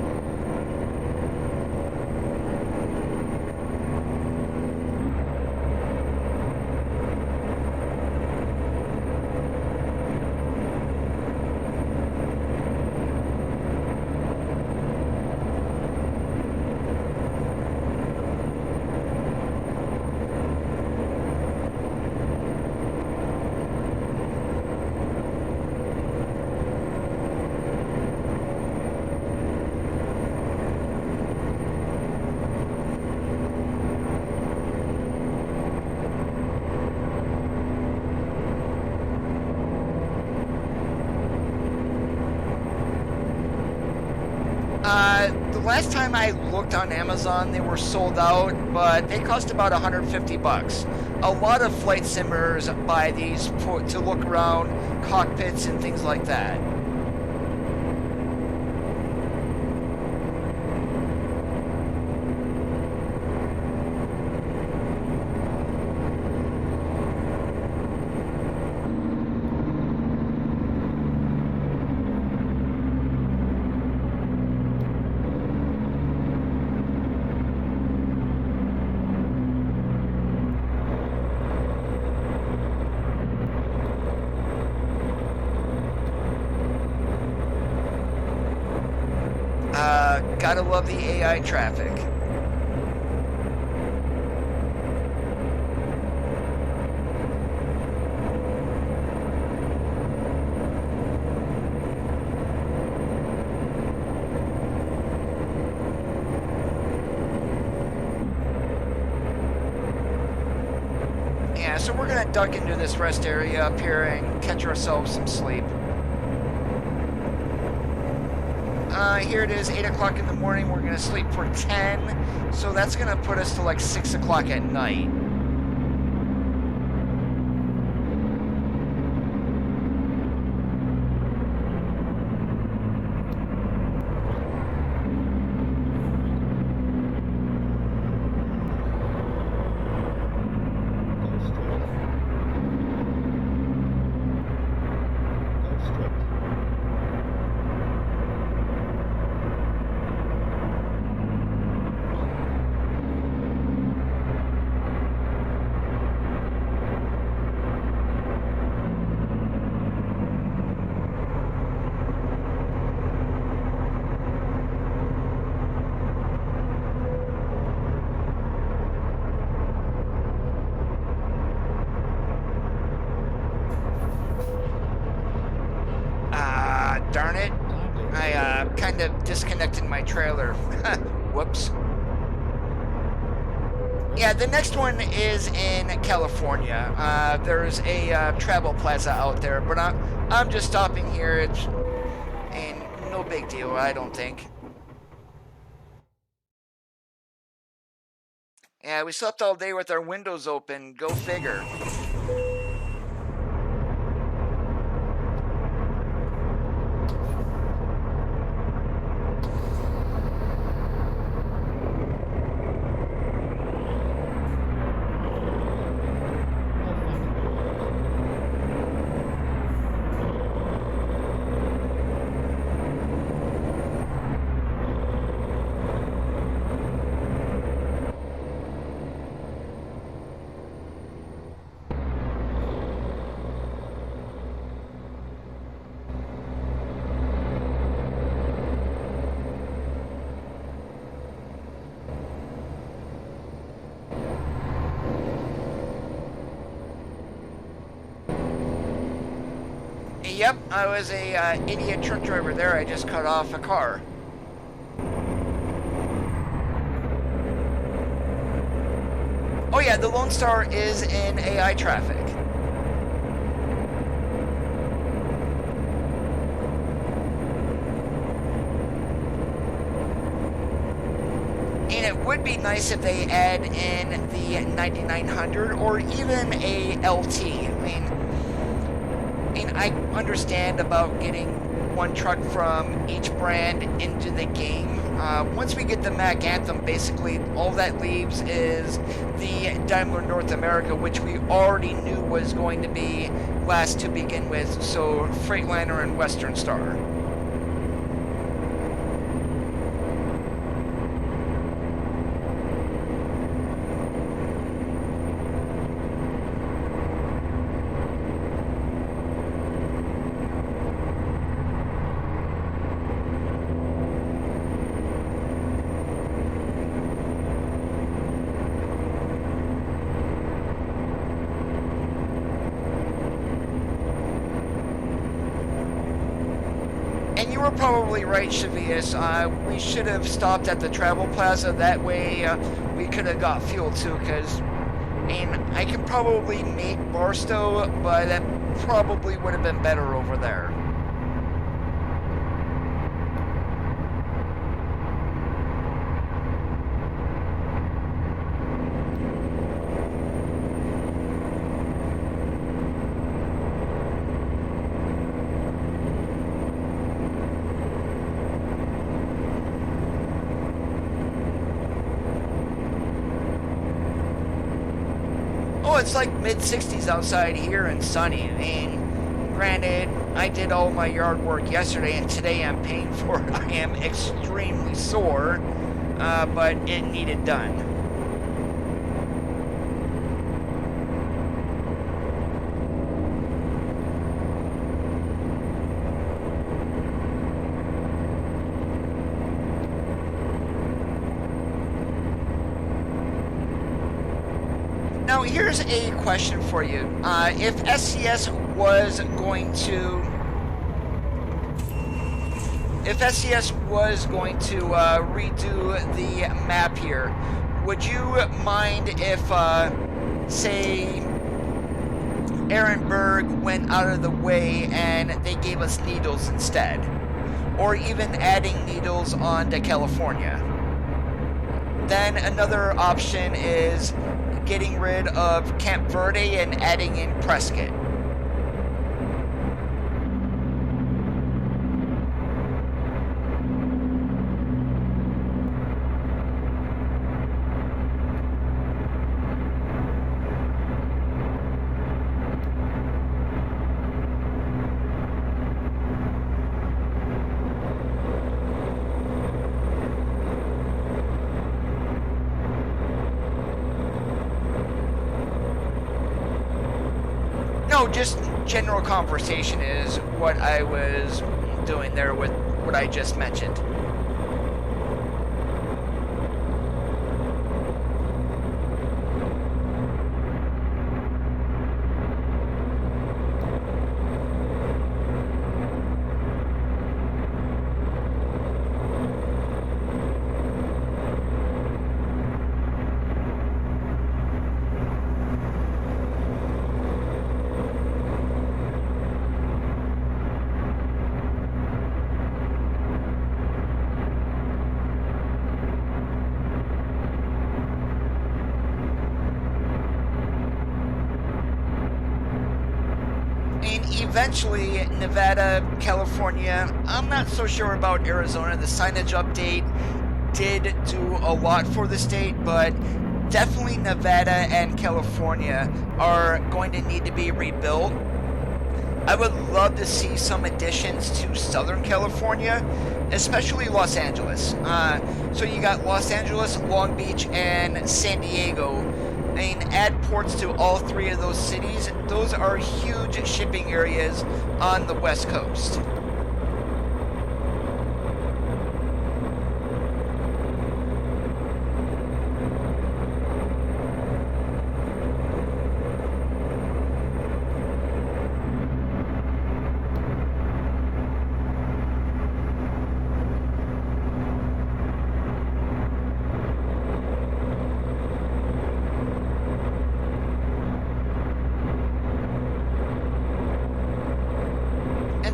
The last time I looked on Amazon, they were sold out, but they cost about $150. A lot of flight simmers buy these to look around cockpits and things like that. Gotta love the AI traffic. Yeah, so we're gonna duck into this rest area up here and catch ourselves some sleep. Here it is, 8 o'clock in the morning. We're gonna sleep for 10, so that's gonna put us to like 6 o'clock at night. Darn it. I kind of disconnected my trailer. Whoops. Yeah, the next one is in California. There's a travel plaza out there, but I'm just stopping here. It's and no big deal, I don't think. Yeah, we slept all day with our windows open. Go figure. Yep, I was a idiot truck driver there. I just cut off a car. Oh yeah, the Lone Star is in AI traffic. And it would be nice if they add in the 9900 or even a LT. I understand about getting one truck from each brand into the game. Once we get the Mac Anthem, basically all that leaves is the Daimler North America, which we already knew was going to be last to begin with, so Freightliner and Western Star. You're probably right, Shavius. We should have stopped at the travel plaza. That way we could have got fuel too, because I can probably make Barstow, but that probably would have been better over there. It's like mid-60s outside here and sunny. Granted, I did all my yard work yesterday and today I'm paying for it. I am extremely sore, but it needed done. Now, here's a question for you. If SCS was going to redo the map here, would you mind if, say, Ehrenberg went out of the way and they gave us Needles instead? Or even adding Needles onto California? Then another option is getting rid of Camp Verde and adding in Prescott. No, just general conversation is what I was doing there with what I just mentioned. Eventually, Nevada, California, I'm not so sure about Arizona. The signage update did do a lot for the state, but definitely Nevada and California are going to need to be rebuilt. I would love to see some additions to Southern California, especially Los Angeles. So you got Los Angeles, Long Beach, and San Diego. I mean, add ports to all three of those cities. Those are huge shipping areas on the West Coast.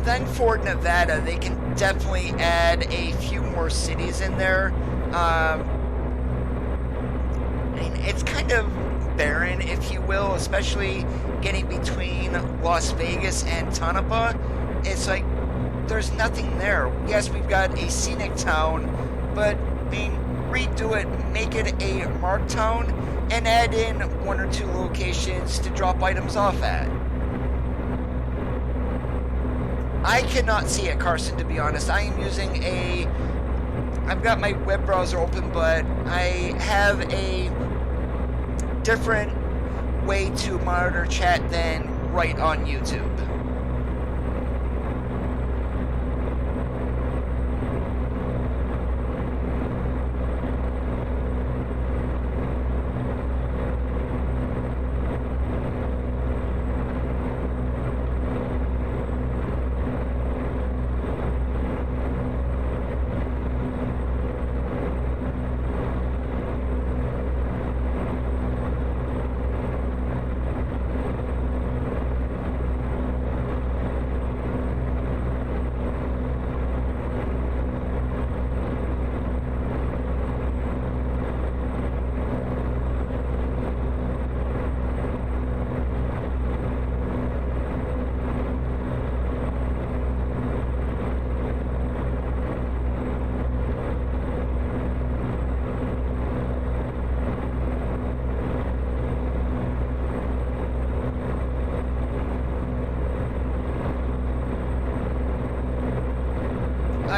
Then for Nevada, they can definitely add a few more cities in there. I mean, it's kind of barren, if you will, especially getting between Las Vegas and Tonopah. It's like there's nothing there. Yes, we've got a scenic town, but I mean, redo it, make it a marked town, and add in one or two locations to drop items off at. I cannot see it, Carson, to be honest. I am using I've got my web browser open, but I have a different way to monitor chat than right on YouTube.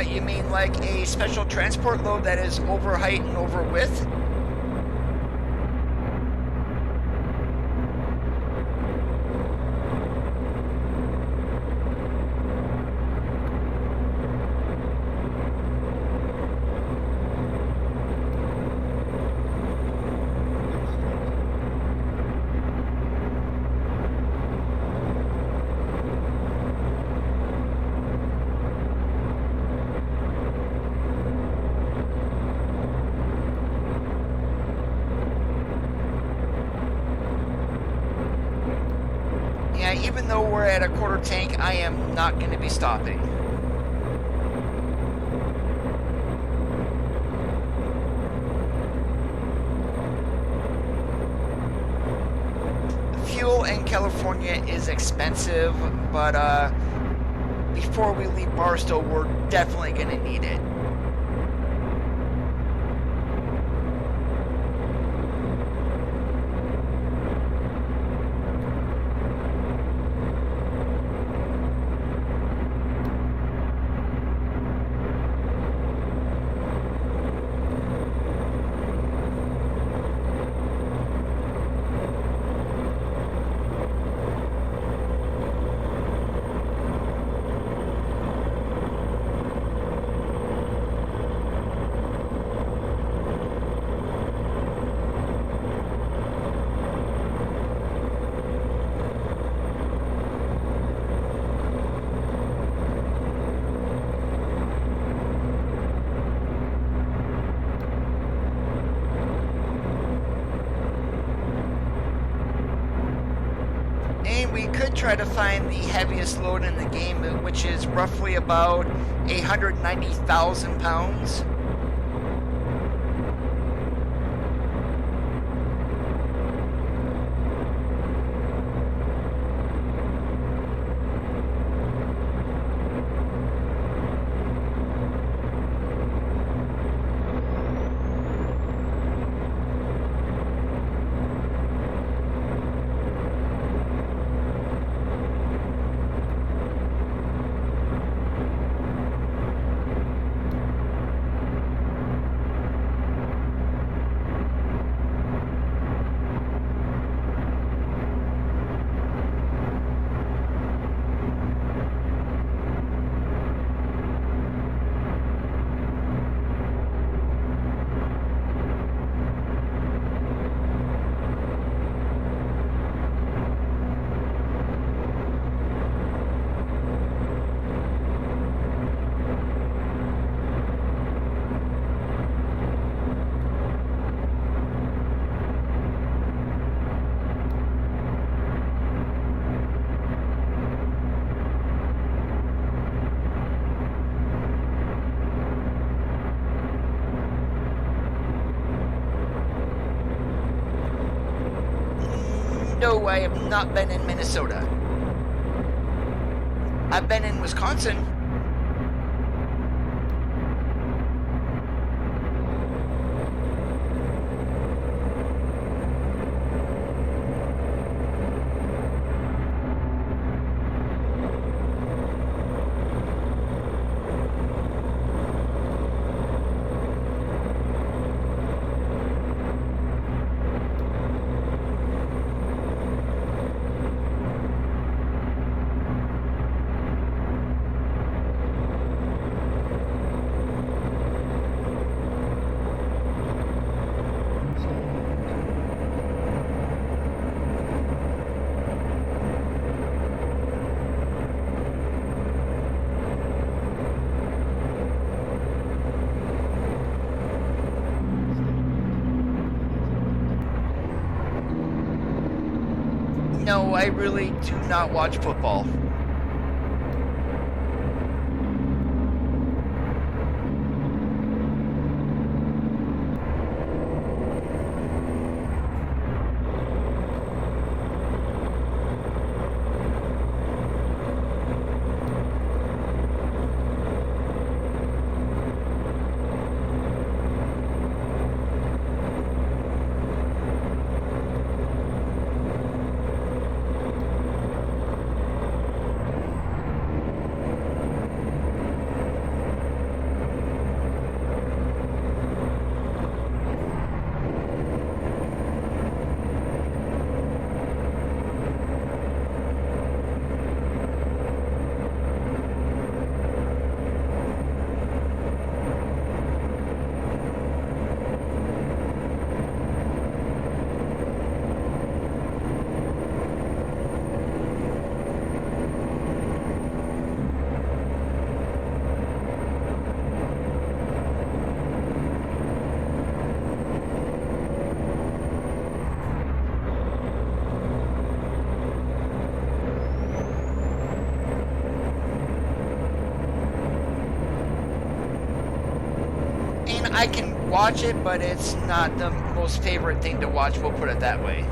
You mean like a special transport load that is over height and over width? even though we're at a quarter tank, I am not going to be stopping. Fuel in California is expensive, but before we leave Barstow, we're definitely going to need it. Try to find the heaviest load in the game, which is roughly about 190,000 pounds. No, I have not been in Minnesota. I've been in Wisconsin. No, I really do not watch football. I can watch it, but it's not the most favorite thing to watch, we'll put it that way.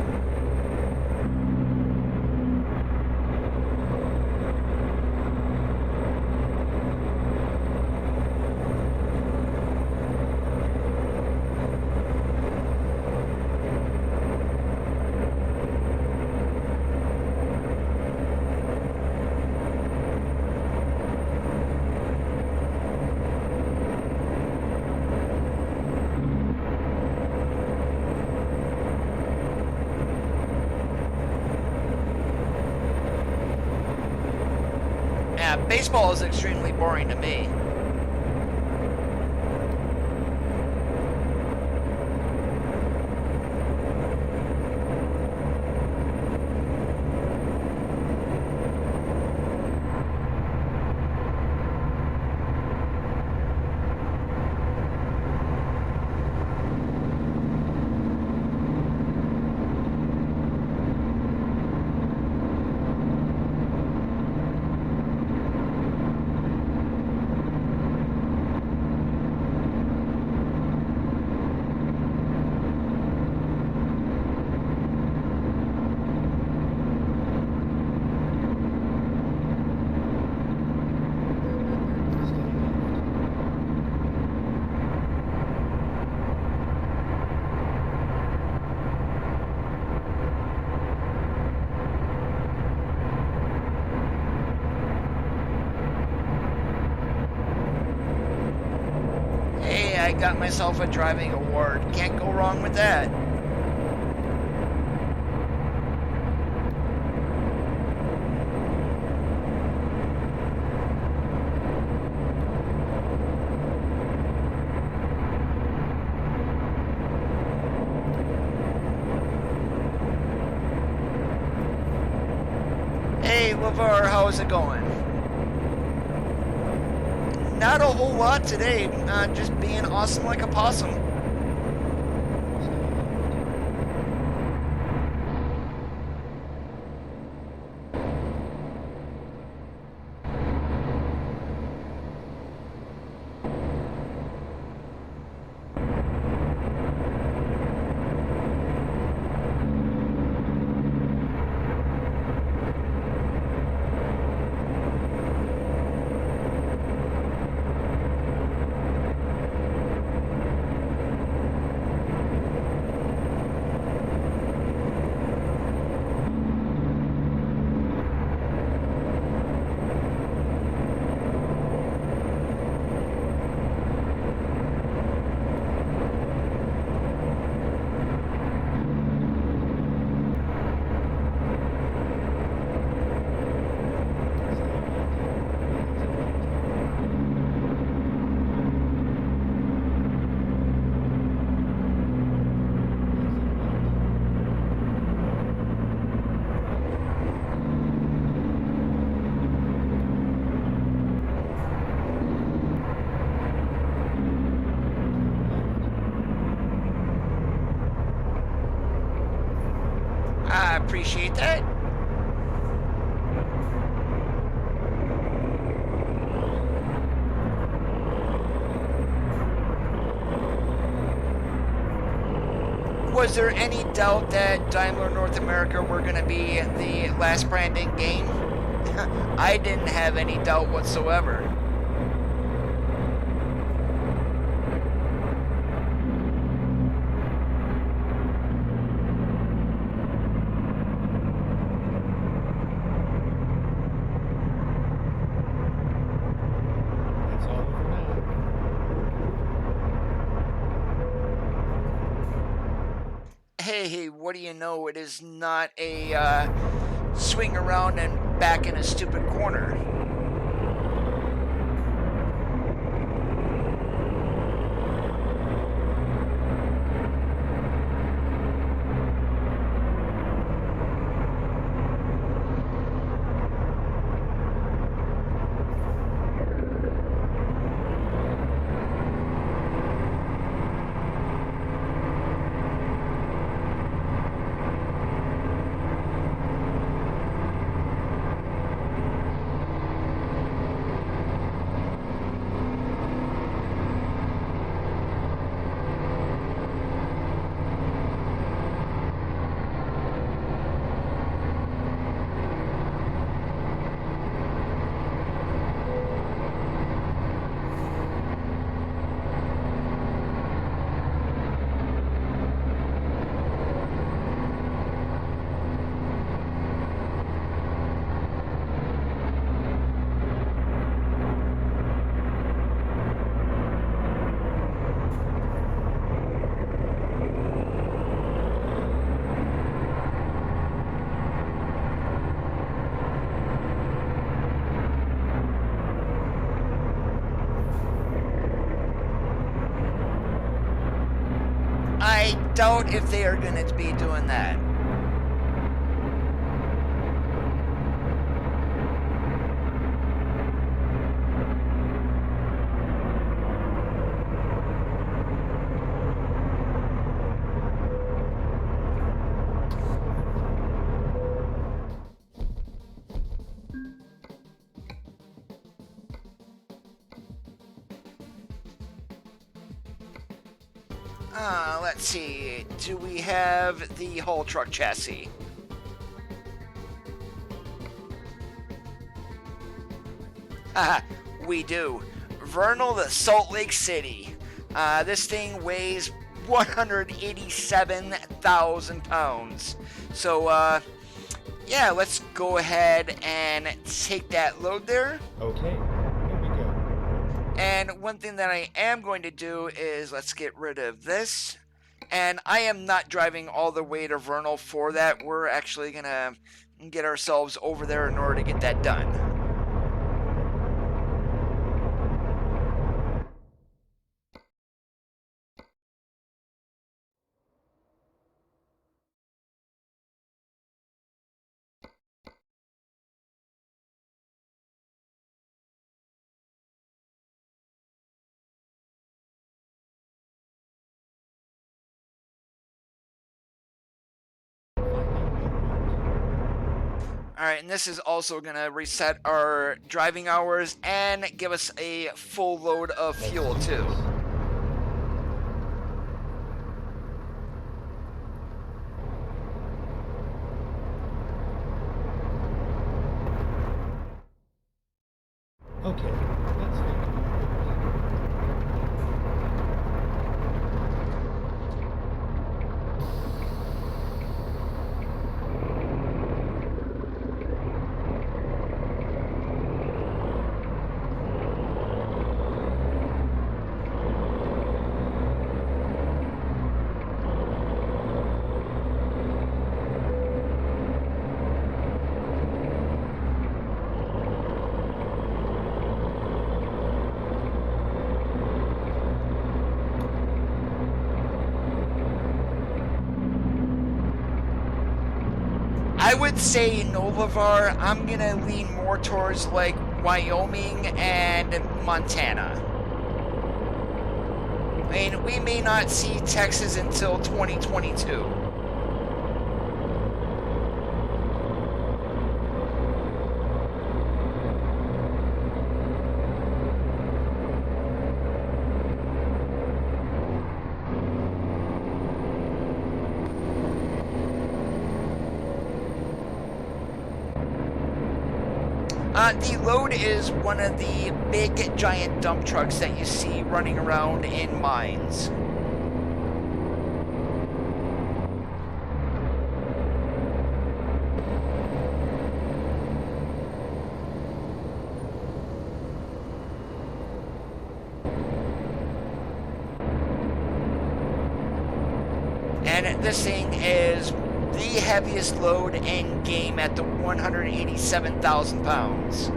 Baseball is extremely boring to me. I got myself a driving award. Can't go wrong with that. Hey, LeVar, how's it going? Not a whole lot today, just being awesome like a possum. I appreciate that. Was there any doubt that Daimler North America were going to be the last brand in game? I didn't have any doubt whatsoever. Hey, what do you know? It is not a swing around and back in a stupid corner. I doubt if they are going to be doing that. Let's see. Do we have the whole truck chassis? Haha, we do. Vernal to Salt Lake City. This thing weighs 187,000 pounds. So, yeah, let's go ahead and take that load there. Okay, here we go. And one thing that I am going to do is let's get rid of this. And I am not driving all the way to Vernal for that. We're actually going to get ourselves over there in order to get that done. Alright, and this is also going to reset our driving hours and give us a full load of fuel too. Okay, that's fine. I would say Nolavar, I'm going to lean more towards like Wyoming and Montana. I mean, we may not see Texas until 2022. The load is one of the big giant dump trucks that you see running around in mines. And this thing is the heaviest load in game at the 187,000 pounds.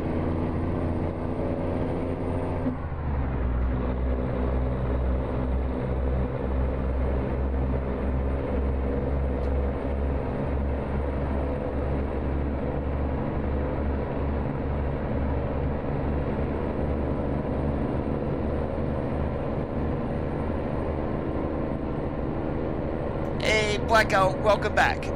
Hey, Blackout, welcome back.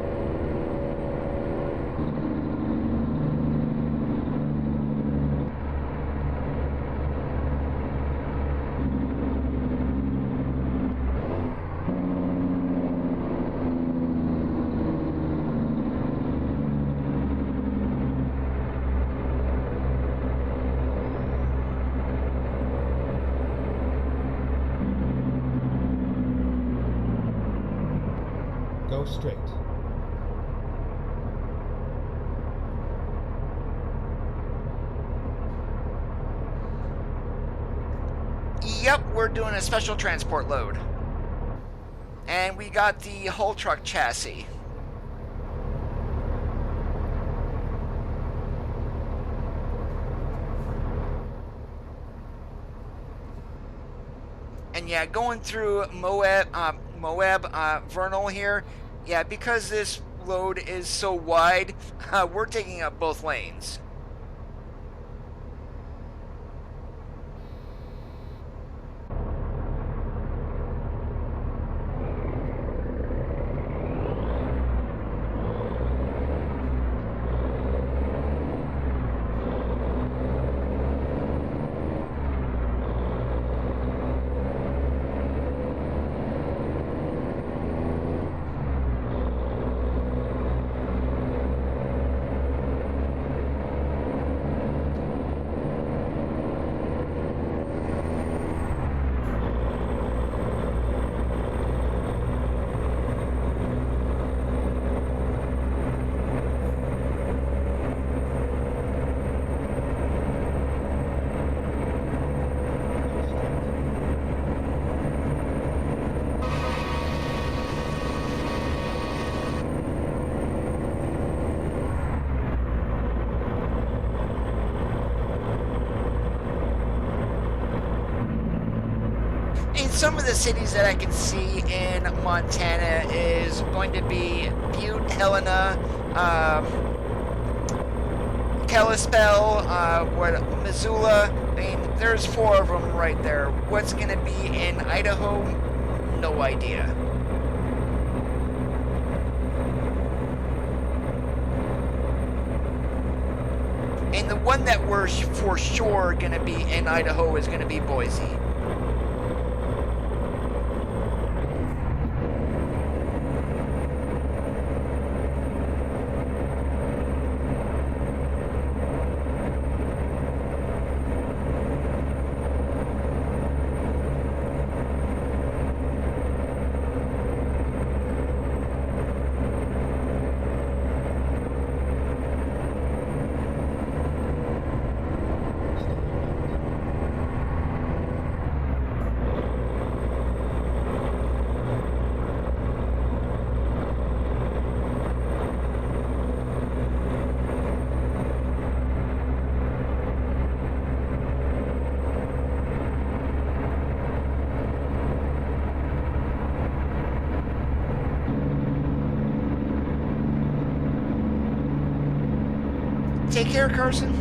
Go straight. Yep, we're doing a special transport load. And we got the whole truck chassis. And yeah, going through Moab. Vernal here. Yeah, because this load is so wide, we're taking up both lanes. Some of the cities that I can see in Montana is going to be Butte, Helena, Kalispell, Missoula. I mean, there's 4 of them right there. What's going to be in Idaho? No idea. And the one that we're for sure going to be in Idaho is going to be Boise. Take care, Carson.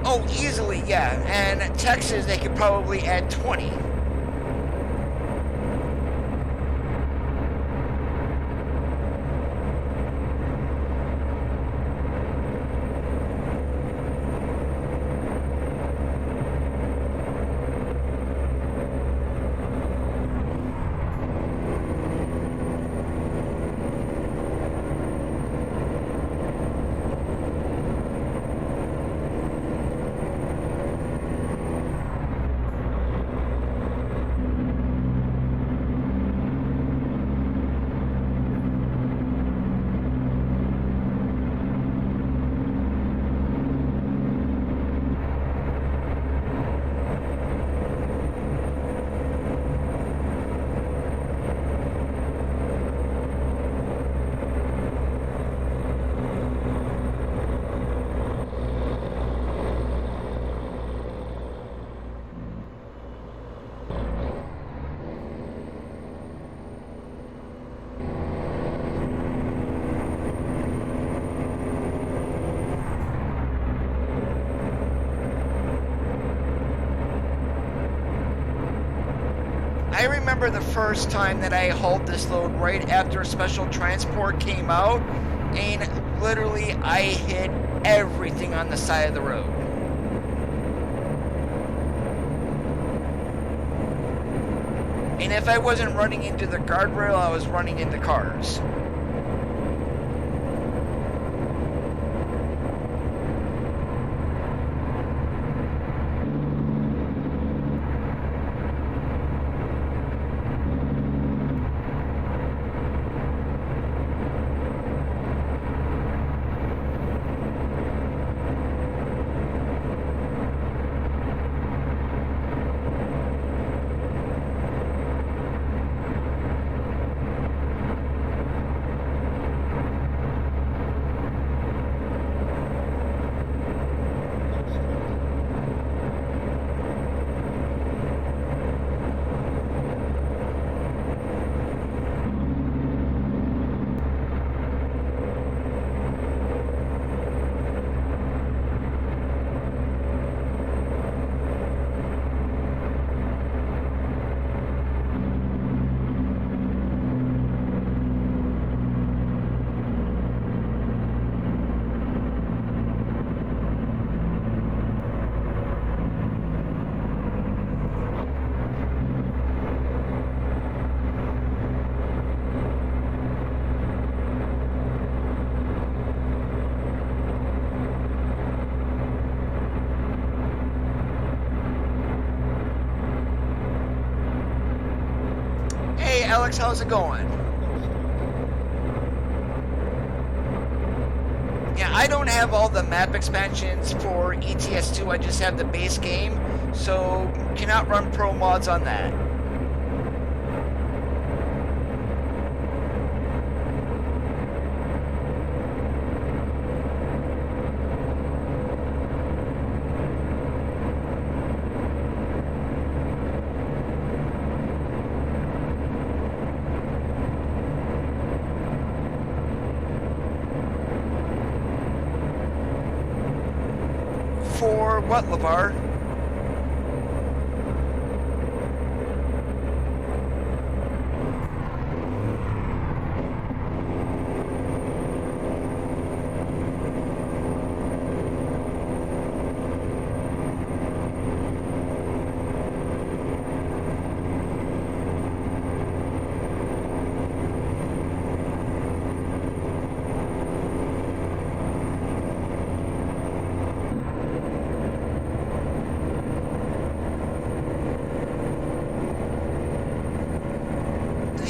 Oh, easily, yeah. And Texas, they could probably add 20. I remember the first time that I hauled this load right after Special Transport came out, and literally I hit everything on the side of the road. And if I wasn't running into the guardrail, I was running into cars. Alex, how's it going? Yeah, I don't have all the map expansions for ETS2, I just have the base game, so cannot run pro mods on that. For what, LeVar?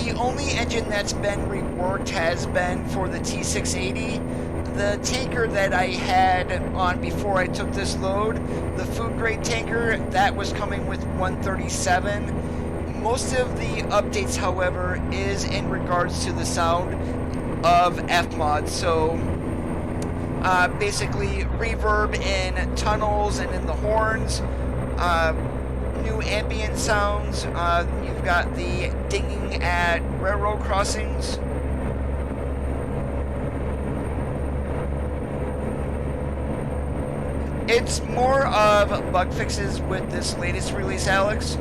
The only engine that's been reworked has been for the T680. The tanker that I had on before I took this load, the food grade tanker, that was coming with 137. Most of the updates, however, is in regards to the sound of F-Mod. So basically reverb in tunnels and in the horns. New ambient sounds. You've got the dinging at railroad crossings. It's more of bug fixes with this latest release, Alex.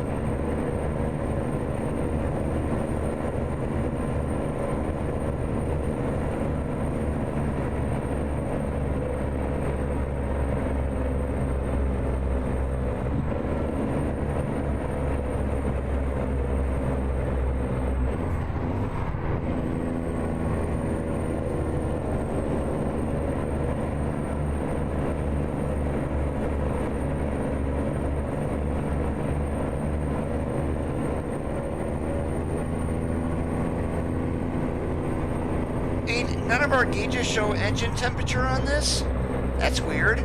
None of our gauges show engine temperature on this? That's weird.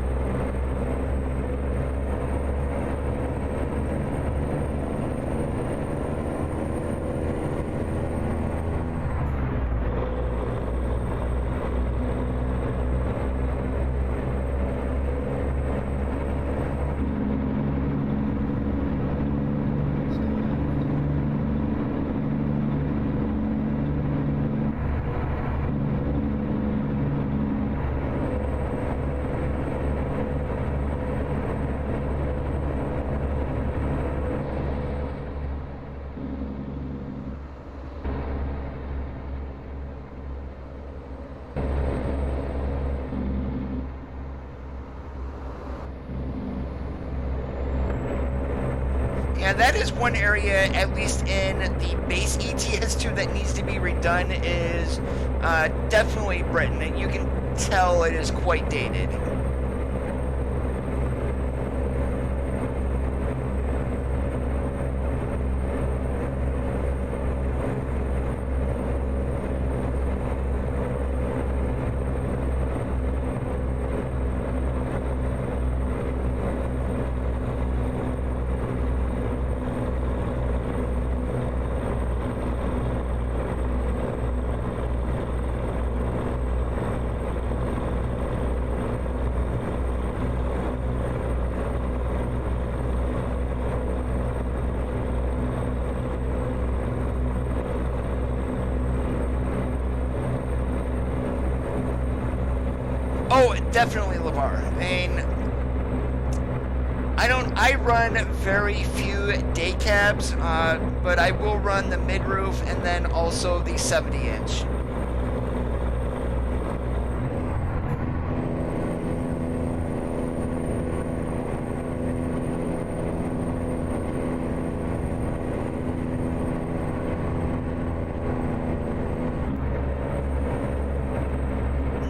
Yeah, that is one area, at least in the base ETS2, that needs to be redone, is definitely Britain. And you can tell it is quite dated. Oh, definitely LeVar. I run very few day cabs, but I will run the mid-roof and then also the 70-inch.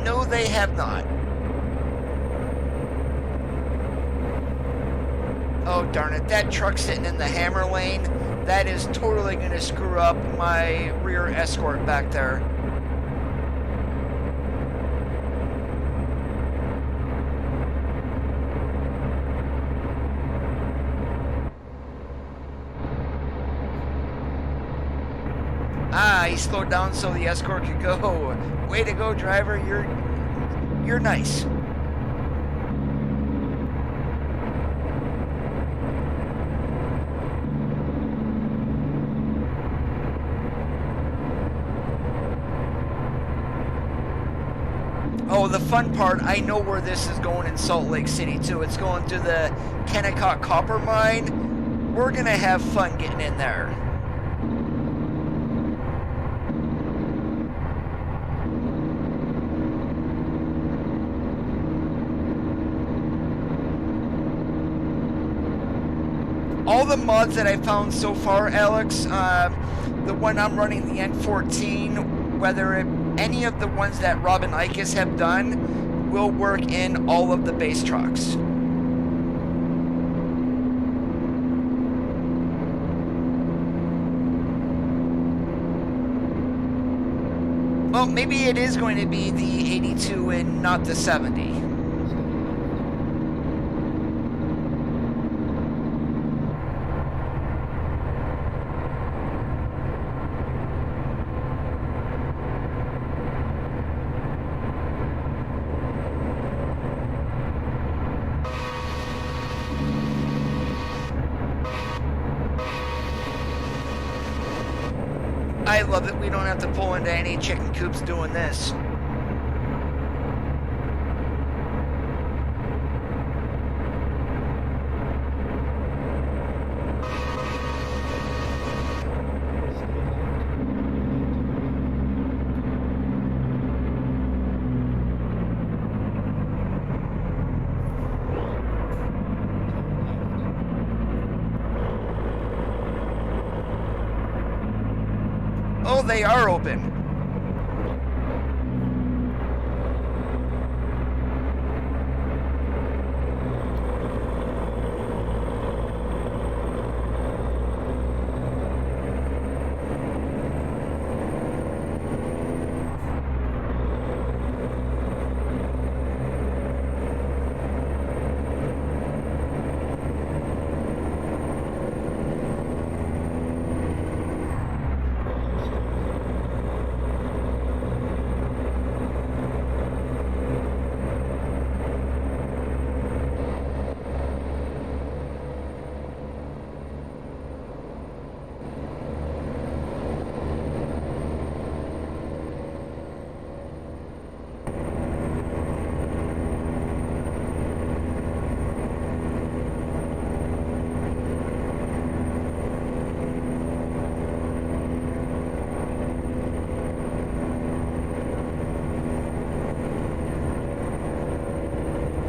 No, they have not. Oh, darn it. That truck sitting in the hammer lane, that is totally going to screw up my rear escort back there. Ah, he slowed down so the escort could go. Way to go, driver. You're nice. Oh, the fun part, I know where this is going in Salt Lake City too. It's going to the Kennecott Copper Mine. We're gonna have fun getting in there. All the mods that I found so far, Alex, the one I'm running, the N14, whether any of the ones that Rob and Ikes have done, will work in all of the base trucks. Well, maybe it is going to be the 82 and not the 70. I love it. We don't have to pull into any chicken coops doing this. Oh, they are open.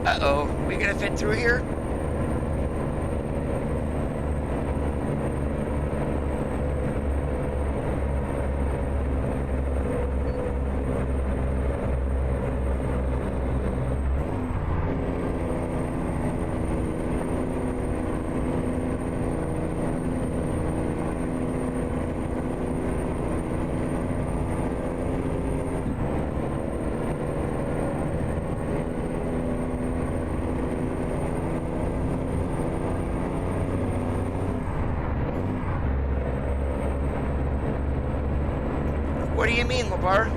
Uh-oh, we gonna fit through here? What do you mean, LeVar?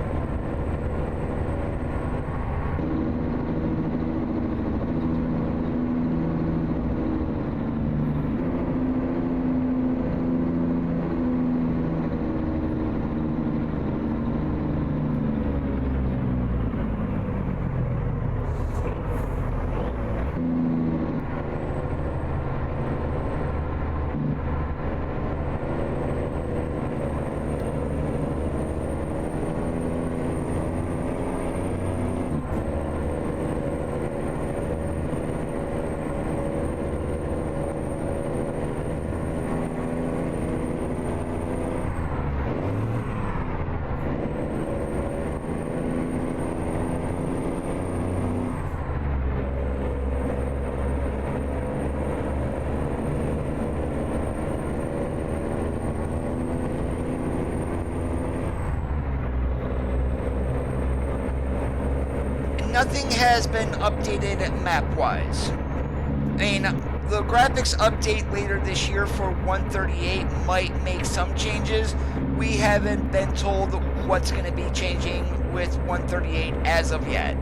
nothing has been updated map-wise. I mean, the graphics update later this year for 138 might make some changes. We haven't been told what's going to be changing with 138 as of yet.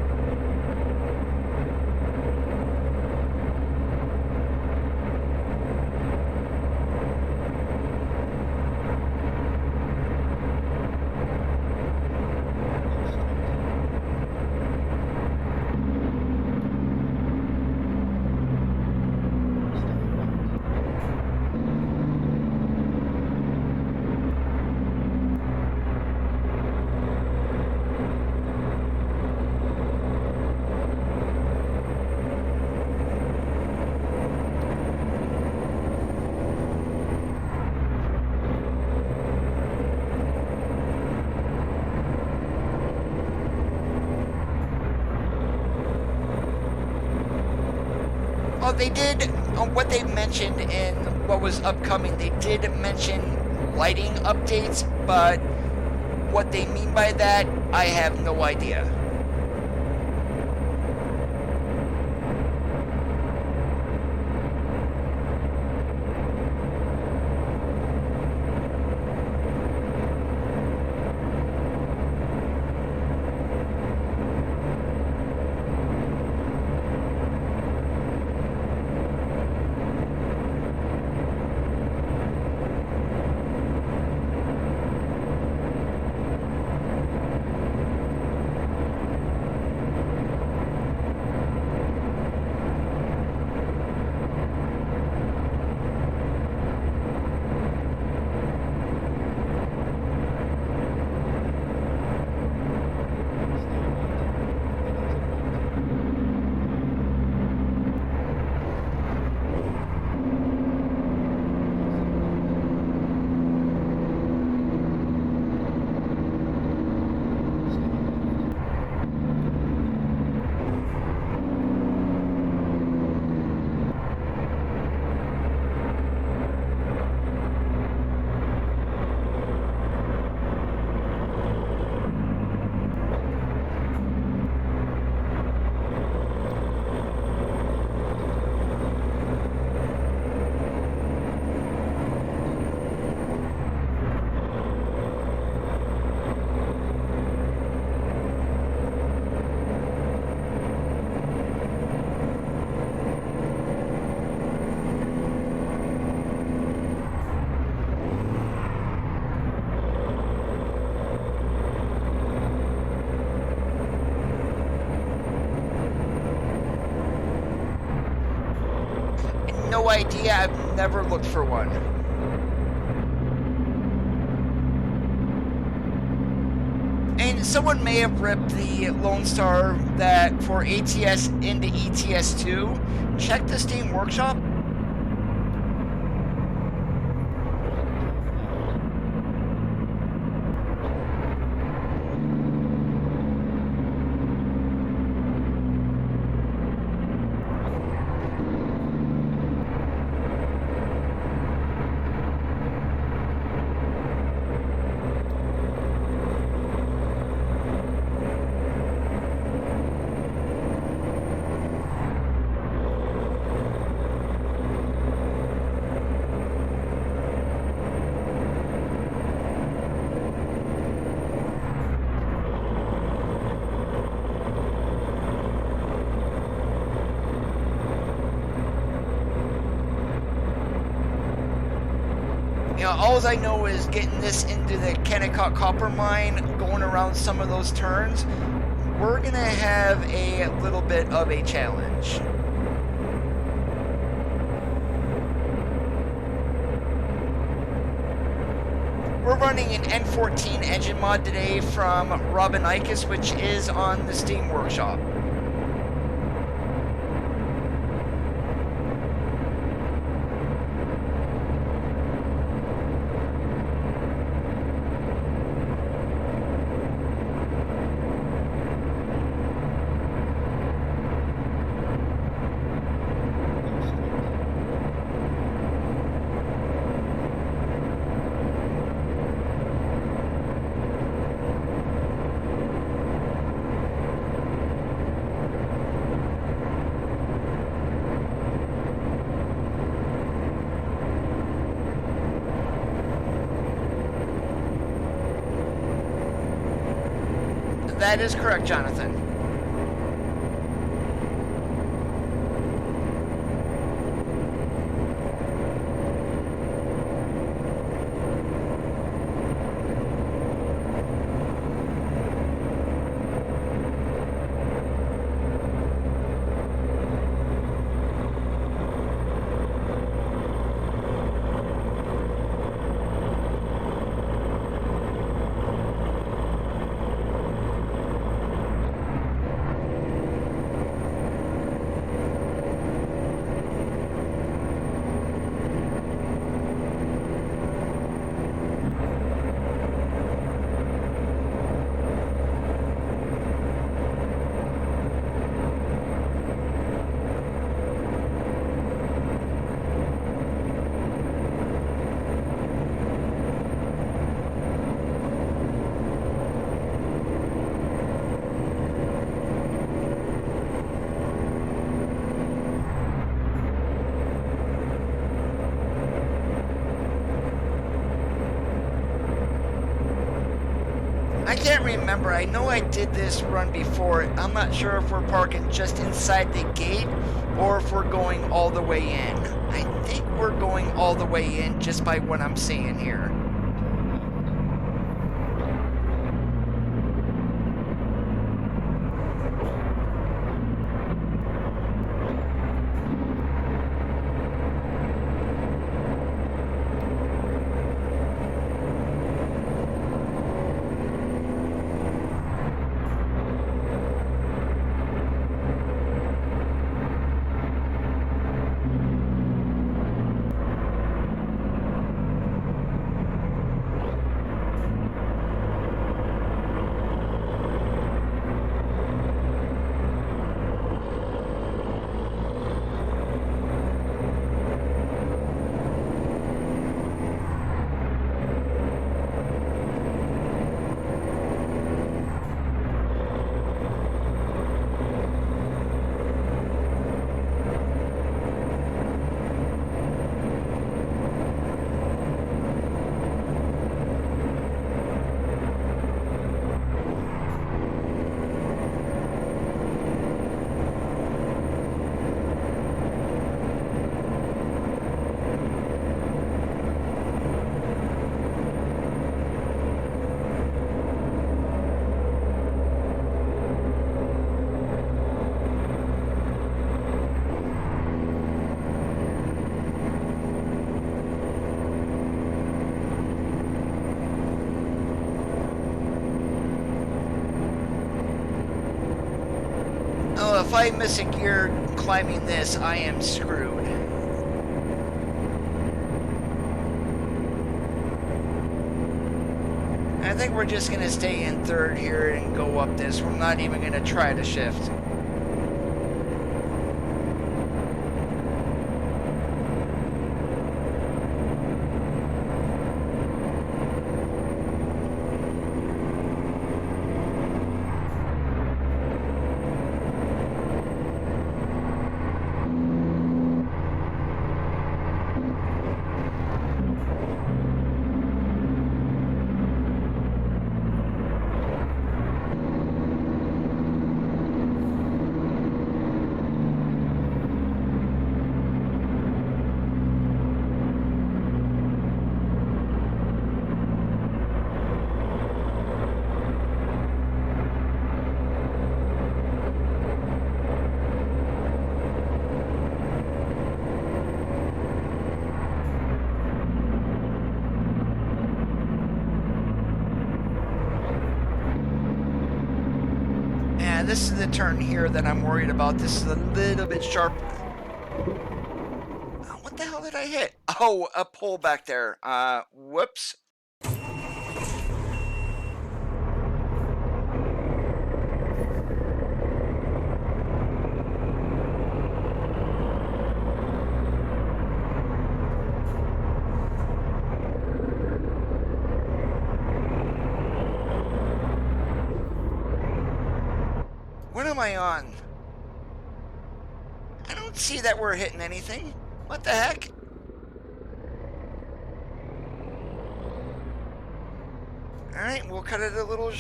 Well, they did, what they mentioned in what was upcoming, they did mention lighting updates, but what they mean by that, I have no idea. No idea, I've never looked for one. And someone may have ripped the Lone Star that for ATS into ETS2. Check the Steam Workshop. You know, all I know is getting this into the Kennecott copper mine, going around some of those turns, we're gonna have a little bit of a challenge. We're running an N14 engine mod today from Robinicus, which is on the Steam Workshop. That is correct, Jonathan. I can't remember. I know I did this run before. I'm not sure if we're parking just inside the gate or if we're going all the way in. I think we're going all the way in just by what I'm seeing here. If I miss a gear climbing this, I am screwed. I think we're just going to stay in third here and go up this. We're not even going to try to shift. This is the turn here that I'm worried about. This is a little bit sharp. What the hell did I hit? Oh, a pole back there. Whoops. What am I on? I don't see that we're hitting anything. What the heck? Alright, we'll cut it a little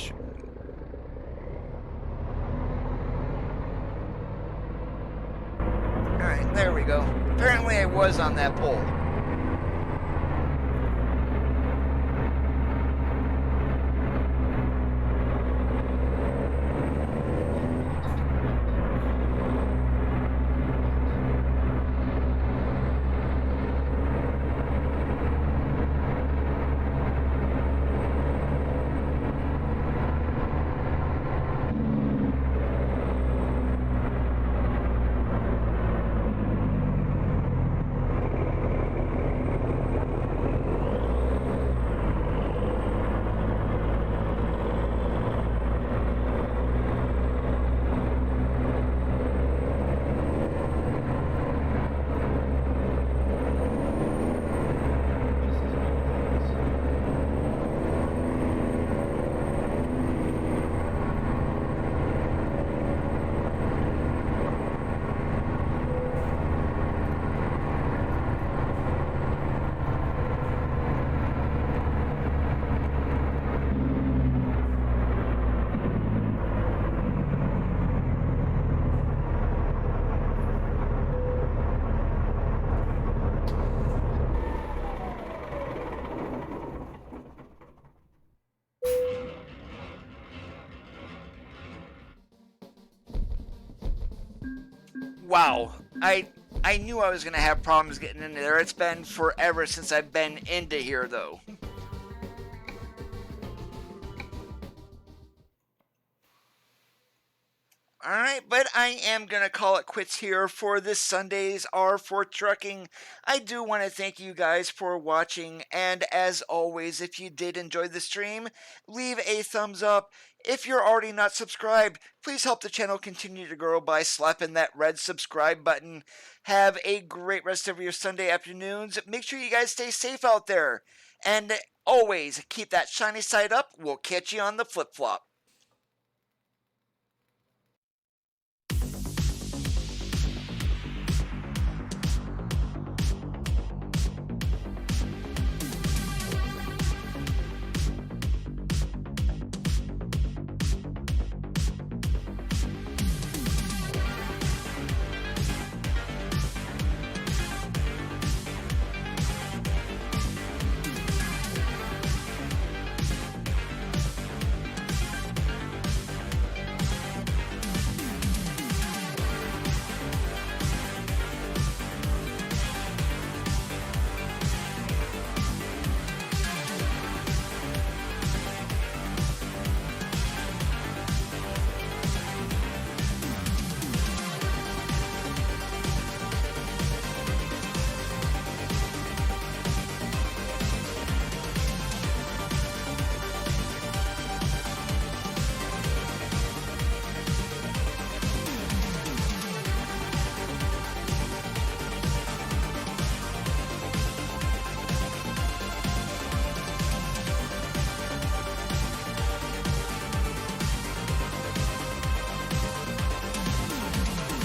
There we go. Apparently I was on that pole. Wow. I knew I was going to have problems getting into there. It's been forever since I've been into here, though. Alright, but I am going to call it quits here for this Sunday's R for Trucking. I do want to thank you guys for watching, and as always, if you did enjoy the stream, leave a thumbs up. If you're already not subscribed, please help the channel continue to grow by slapping that red subscribe button. Have a great rest of your Sunday afternoons. Make sure you guys stay safe out there. And always keep that shiny side up. We'll catch you on the flip-flop.